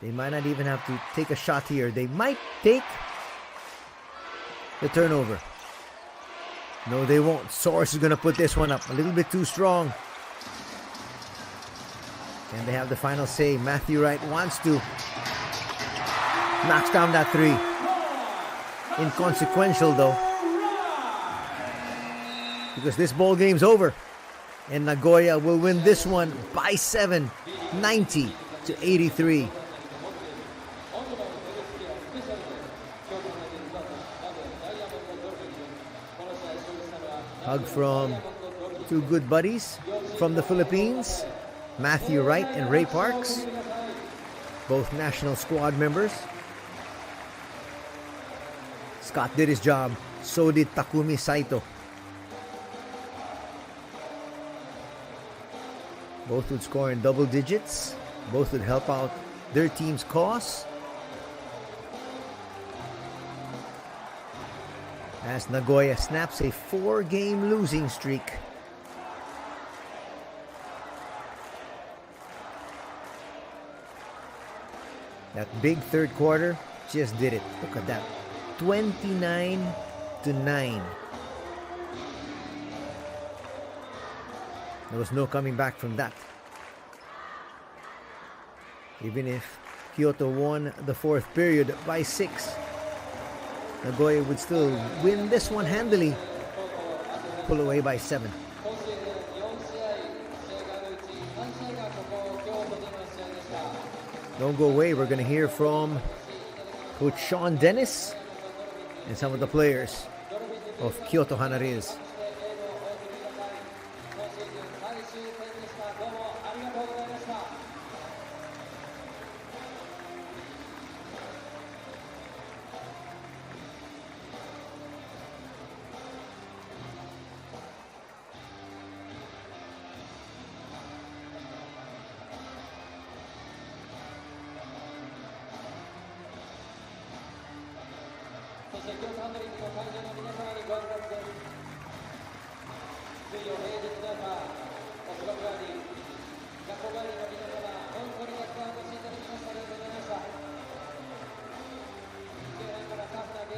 Speaker 1: They might not even have to take a shot here. They might take the turnover. No, they won't. Source is going to put this one up a little bit too strong. And they have the final say. Matthew Wright wants to. Knocks down that three. Inconsequential though. Because this ball game's over. And Nagoya will win this one by 7, 90-83. Hug from two good buddies from the Philippines, Matthew Wright and Ray Parks, both national squad members. Scott did his job, so did Takumi Saito. Both would score in double digits. Both would help out their team's cause. As Nagoya snaps a 4-game losing streak. That big third quarter just did it. Look at that. 29-9. There was no coming back from that. Even if Kyoto won the fourth period by 6, Nagoya would still win this one handily. Pull away by 7. Don't go away. We're going to hear from Coach Sean Dennis and some of the players of Kyoto HANNARYZ.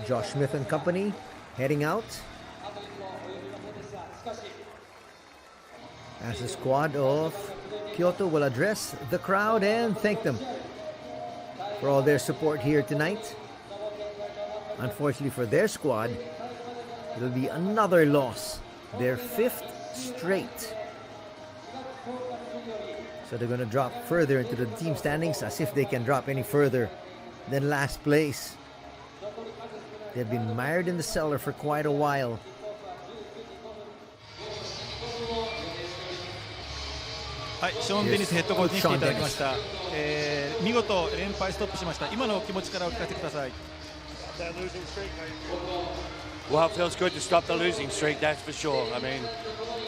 Speaker 1: Josh Smith and company heading out as the squad of Kyoto will address the crowd and thank them for all their support here tonight. Unfortunately for their squad, it'll be another loss, their 5th straight. So they're going to drop further into the team standings, as if they can drop any further than last place. They've been mired in the cellar for quite a while.
Speaker 4: Hi, ショーン・デニスヘッドコーチに来ていただきました。見事連敗ストップしました。今のお気持ちからお聞かせください。
Speaker 5: Well, it feels good to stop the losing streak, that's for sure. I mean,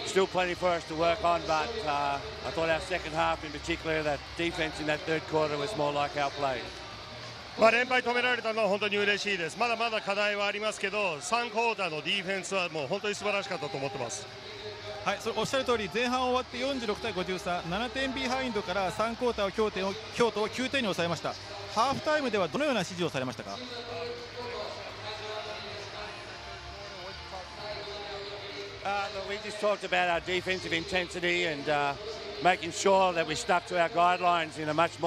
Speaker 5: still plenty for us to work on, but I thought our second half in particular, that defense in that third quarter was more like our play.
Speaker 6: 連敗止められたのは本当に嬉しいです。まだまだ課題はありますけど、3クォーターのディフェンスはもう本当に素晴らしかったと思ってます。
Speaker 4: はい、それおっしゃる通り、前半終わって46対53、7点ビハインドから3クォーターを京都を9点に抑えました。ハーフタイムではどのような指示をされましたか？We
Speaker 5: just talked about our defensive intensity and making sure that we stuck to our guidelines in a much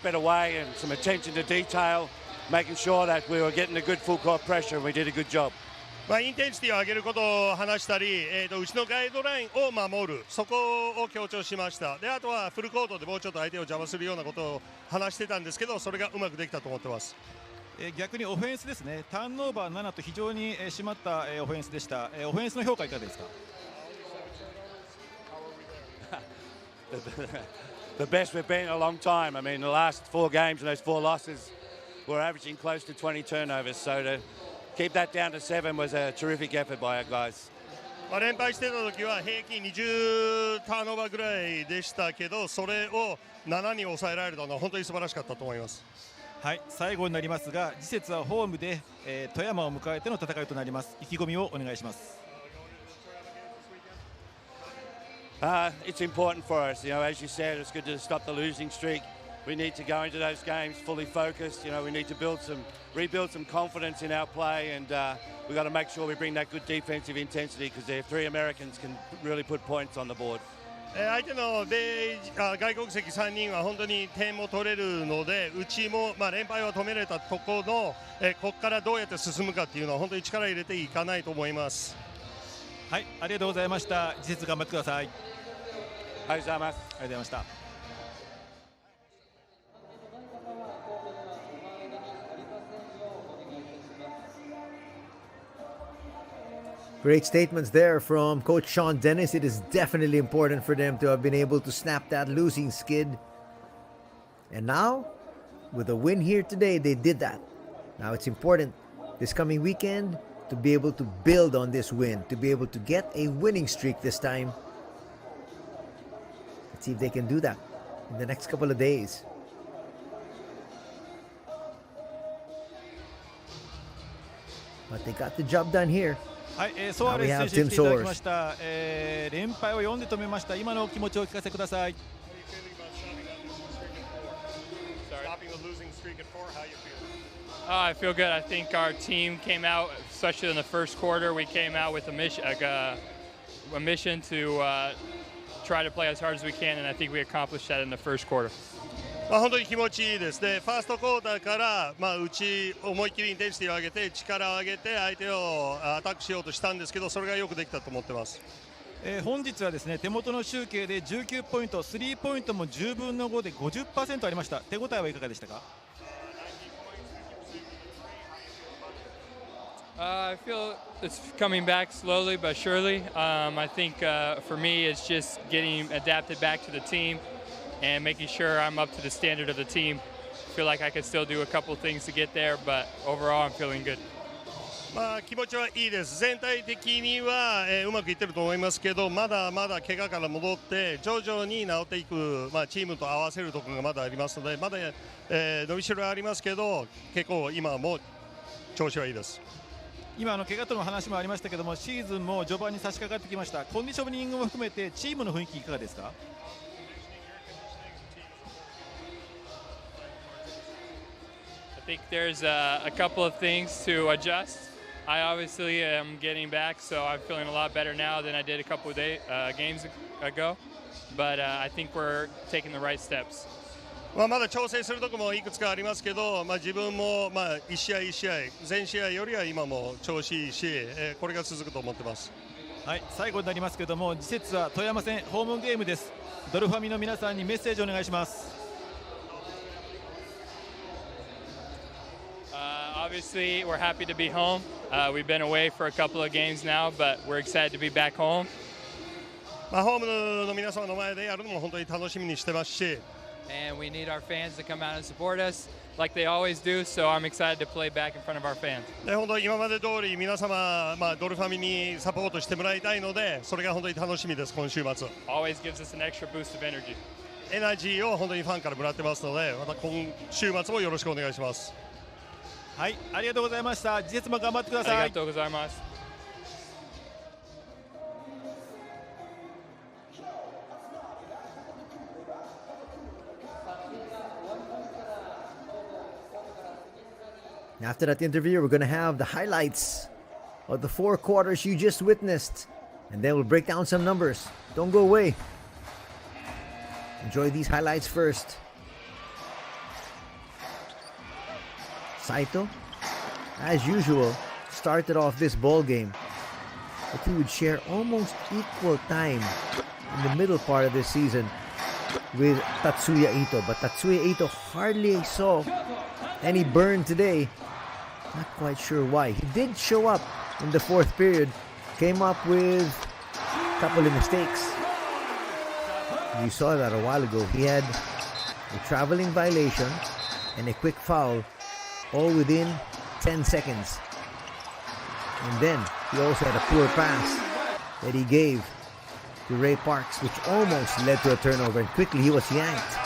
Speaker 5: better way, and some attention to detail, making sure that we were getting a good full court pressure, and we did a good job.
Speaker 6: インテンシティを上げることを話したり、うちのガイドラインを守る、そこを強調しました。で、あとはフルコートでもうちょっと相手を邪魔するようなことを話してたんですけど、それがうまくできたと思ってます。
Speaker 4: 逆にオフェンスですね、ターンオーバー7と非常に締まったオフェンスでした。オフェンスの評価いかがですか
Speaker 5: The best we've been in a long time. I mean, the last 4 games and those 4 losses, we're averaging close to 20 turnovers. So to keep that down to 7 was a terrific effort by our guys.
Speaker 6: 連敗してた時は平均20ターンオーバーぐらいでしたけど、それを7に抑えられたのは本当に素晴らしかったと思います。
Speaker 4: はい、最後になりますが、次節はホームで、富山を迎えての戦いとなります。意気込みをお願いします。
Speaker 5: It's important for us, as you said, it's good to stop the losing streak. We need to go into those games fully focused. We need to rebuild some confidence in our play, and we've got to make sure we bring that good defensive intensity because the three Americans can really put points on the board.
Speaker 6: 相手の外国籍3人は本当に点も取れるので、うちも連敗を止められたところのここからどうやって進むかっていうのは本当に力を入れていかないと思います。
Speaker 4: はい、ありがとうございました。次節頑張ってください。
Speaker 5: ありがとうございます。
Speaker 4: ありがとうございました。
Speaker 1: Great statements there from Coach Sean Dennis. It is definitely important for them to have been able to snap that losing skid. And now, with a win here today, they did that. Now it's important this coming weekend to be able to build on this win, to be able to get a winning streak this time. Let's see if they can do that in the next couple of days. But they got the job done here.
Speaker 4: はい、ソアレス選手に来ていただきました。連敗を4で止めました。今のお気持ちをお聞かせください。
Speaker 7: I feel good. I think our team came out, especially in the first quarter, we came out with a mission to try to play as hard as we can, and I think we accomplished that in the first quarter.
Speaker 6: 本当に気持ちいいですね。ファーストクォーターから思いっきりインテンシティを上げて力を上げて相手をアタックしようとしたんですけど、それがよくできたと思ってます。
Speaker 4: 本日はですね、手元の集計で19ポイント、スリーポイントも10分の5で 50% ありました。手応えはいかがでしたか
Speaker 7: ？I feel it's coming back slowly but surely. I think for me it's just getting adapted back to the team and making sure I'm up to the standard of the team. I feel like I can still do a couple things to get there, but overall I'm feeling good.
Speaker 6: 気持ちはいいです。全体的には、うまくいってると思いますけど、まだまだ怪我から戻って徐々に治っていく、チームと合わせるところがまだありますので、まだ、伸びしろはありますけど、結構今も調子はいいです。
Speaker 4: 今怪我との話もありましたけども、シーズンも序盤に差し掛かってきました。コンディショニングも含めてチームの雰囲気いかがですか
Speaker 7: I think there's a couple of things to adjust. I obviously am getting back, so I'm feeling a lot better now than I did a couple of games ago. But I think we're taking the right steps.
Speaker 6: まだ調整するところもいくつかありますけど、自分も1試合1試合、全試合よりは今も調子いいし、これが続くと思ってます。
Speaker 4: はい、最後になりますけども、次節は富山戦ホームゲームです。ドルファミの皆さんにメッセージをお願いします。
Speaker 7: Obviously, we're happy to be home. We've been away for a couple of games now, but we're excited to be back home.
Speaker 6: ホームの皆様の前でやるのも本当に楽しみにしてますし。
Speaker 7: And we need our fans to come out and support us like they always do, so I'm excited to play back in front of our fans.
Speaker 6: 本当に今まで通り皆様、ドルファミにサポートしてもらいたいので、それが本当に楽しみです。今週末。
Speaker 7: Always gives us an extra boost of energy.
Speaker 6: エナジーを本当にファンからもらってますので、また今週末もよろしくお願いします。
Speaker 4: はい、ありがとうございました。次節も頑張ってください。
Speaker 7: ありがとうございます。
Speaker 1: After that interview, we're going to have the highlights of the 4 quarters you just witnessed. And then we'll break down some numbers. Don't go away. Enjoy these highlights first. Saito, as usual, started off this ball game. But he would share almost equal time in the middle part of this season with Tatsuya Ito. But Tatsuya Ito hardly saw any burn today. Not quite sure why. He did show up in the 4th period. Came up with a couple of mistakes. You saw that a while ago. He had a traveling violation and a quick foul all within 10 seconds. And then he also had a poor pass that he gave to Ray Parks, which almost led to a turnover, and quickly he was yanked.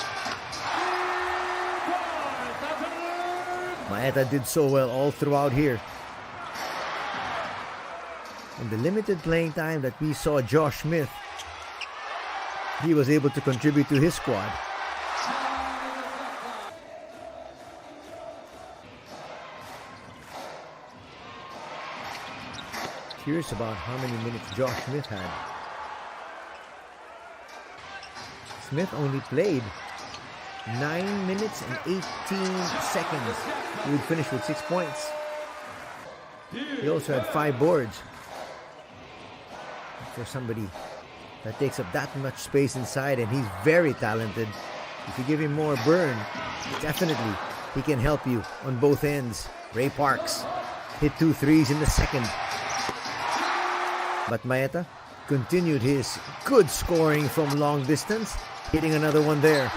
Speaker 1: Maeta did so well all throughout here. In the limited playing time that we saw Josh Smith, he was able to contribute to his squad. Curious about how many minutes Josh Smith had. Smith only played 9 minutes and 18 seconds. He would finish with 6 points. He also had 5 boards. For somebody that takes up that much space inside, and he's very talented. If you give him more burn, definitely he can help you on both ends. Ray Parks hit 2 threes in the second. But Maeta continued his good scoring from long distance, hitting another one there.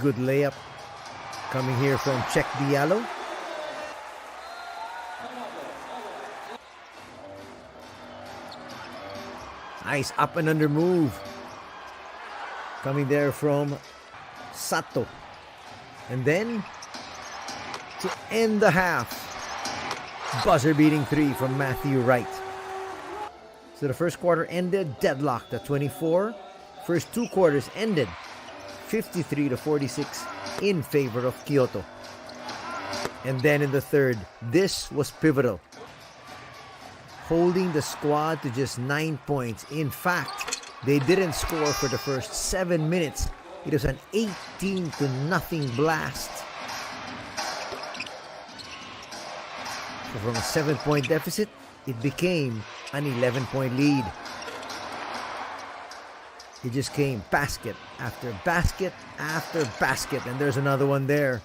Speaker 1: Good layup coming here from Check Diallo. Nice up and under move coming there from Sato. And then to end the half, buzzer beating 3 from Matthew Wright. So the first quarter ended deadlocked at 24. First 2 quarters ended 53-46 in favor of Kyoto. And then in the third, this was pivotal, holding the squad to just 9 points. In fact, they didn't score for the first 7 minutes. It was an 18-0 blast. So from a 7-point deficit, it became an 11-point lead. It just came basket after basket after basket. And there's another one there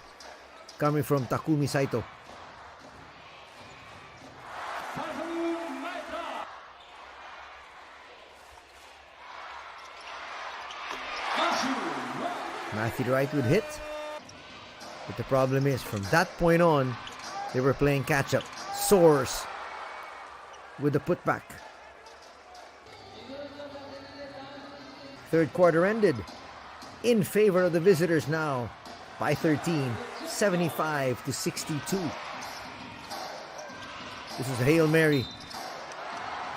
Speaker 1: coming from Takumi Saito. Matthew Wright would hit. But the problem is, from that point on, they were playing catch-up. Soares with the putback. Third quarter ended in favor of the visitors now by 13, 75-62. This is a Hail Mary.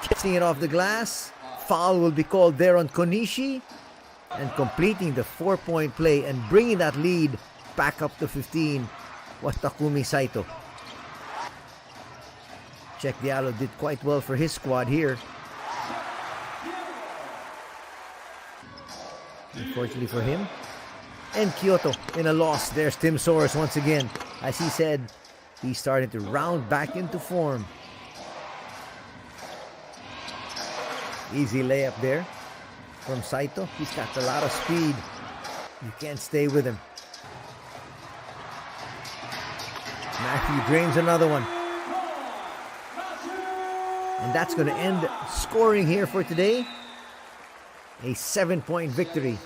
Speaker 1: Catching it off the glass. Foul will be called there on Konishi. And completing the 4-point play and bringing that lead back up to 15 was Takumi Saito. Check Diallo did quite well for his squad here. Unfortunately for him. And Kyoto in a loss. There's Tim Soares once again. As he said, he's starting to round back into form. Easy layup there from Saito. He's got a lot of speed. You can't stay with him. Matthew drains another one. And that's going to end scoring here for today. A 7-point victory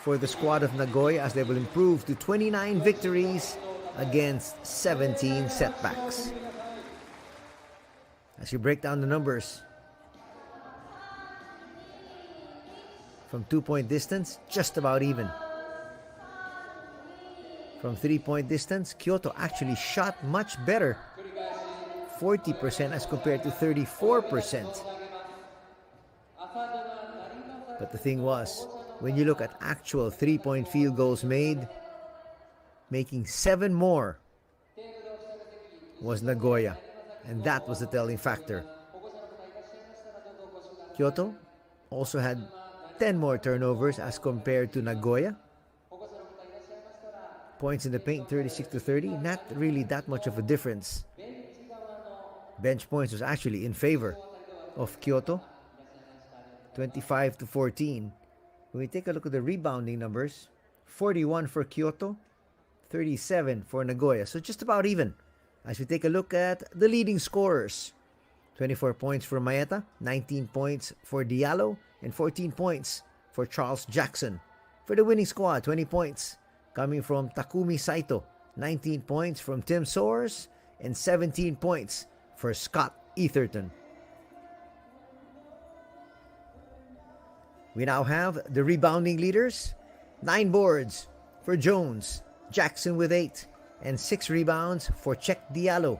Speaker 1: for the squad of Nagoya, as they will improve to 29 victories against 17 setbacks. As you break down the numbers, from 2-point distance, just about even. From 3-point distance, Kyoto actually shot much better. 40% as compared to 34%. But the thing was, when you look at actual 3-point field goals made, making 7 more was Nagoya. And that was the telling factor. Kyoto also had 10 more turnovers as compared to Nagoya. Points in the paint, 36-30. Not really that much of a difference. Bench points was actually in favor of Kyoto. 25-14. When we take a look at the rebounding numbers, 41 for Kyoto, 37 for Nagoya. So just about even. As we take a look at the leading scorers, 24 points for Maeta, 19 points for Diallo, and 14 points for Charles Jackson. For the winning squad, 20 points coming from Takumi Saito, 19 points from Tim Soares, and 17 points for Scott Etherton. We now have the rebounding leaders. 9 boards for Jones, Jackson with 8, and 6 rebounds for Cheick Diallo.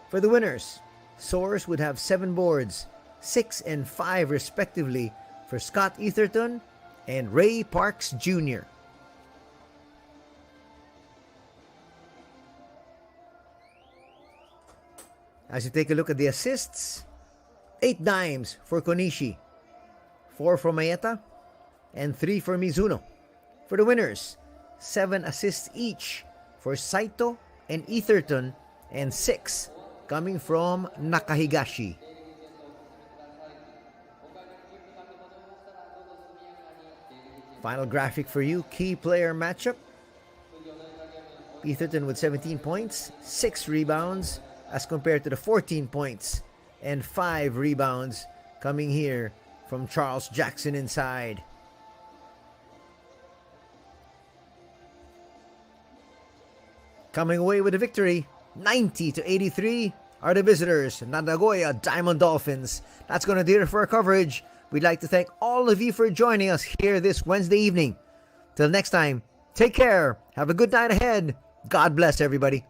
Speaker 1: For the winners, Soares would have 7 boards, 6 and 5 respectively for Scott Etherton and Ray Parks Jr. As you take a look at the assists, 8 dimes for Konishi, 4 for Maeta, and 3 for Mizuno. For the winners, 7 assists each for Saito and Etherton, and 6 coming from Nakahigashi. Final graphic for you, key player matchup. Etherton with 17 points, 6 rebounds, as compared to the 14 points and 5 rebounds coming here from Charles Jackson inside. Coming away with a victory, 90-83, are the visitors, Nagoya Diamond Dolphins. That's going to do it for our coverage. We'd like to thank all of you for joining us here this Wednesday evening. Till next time, take care, have a good night ahead. God bless everybody.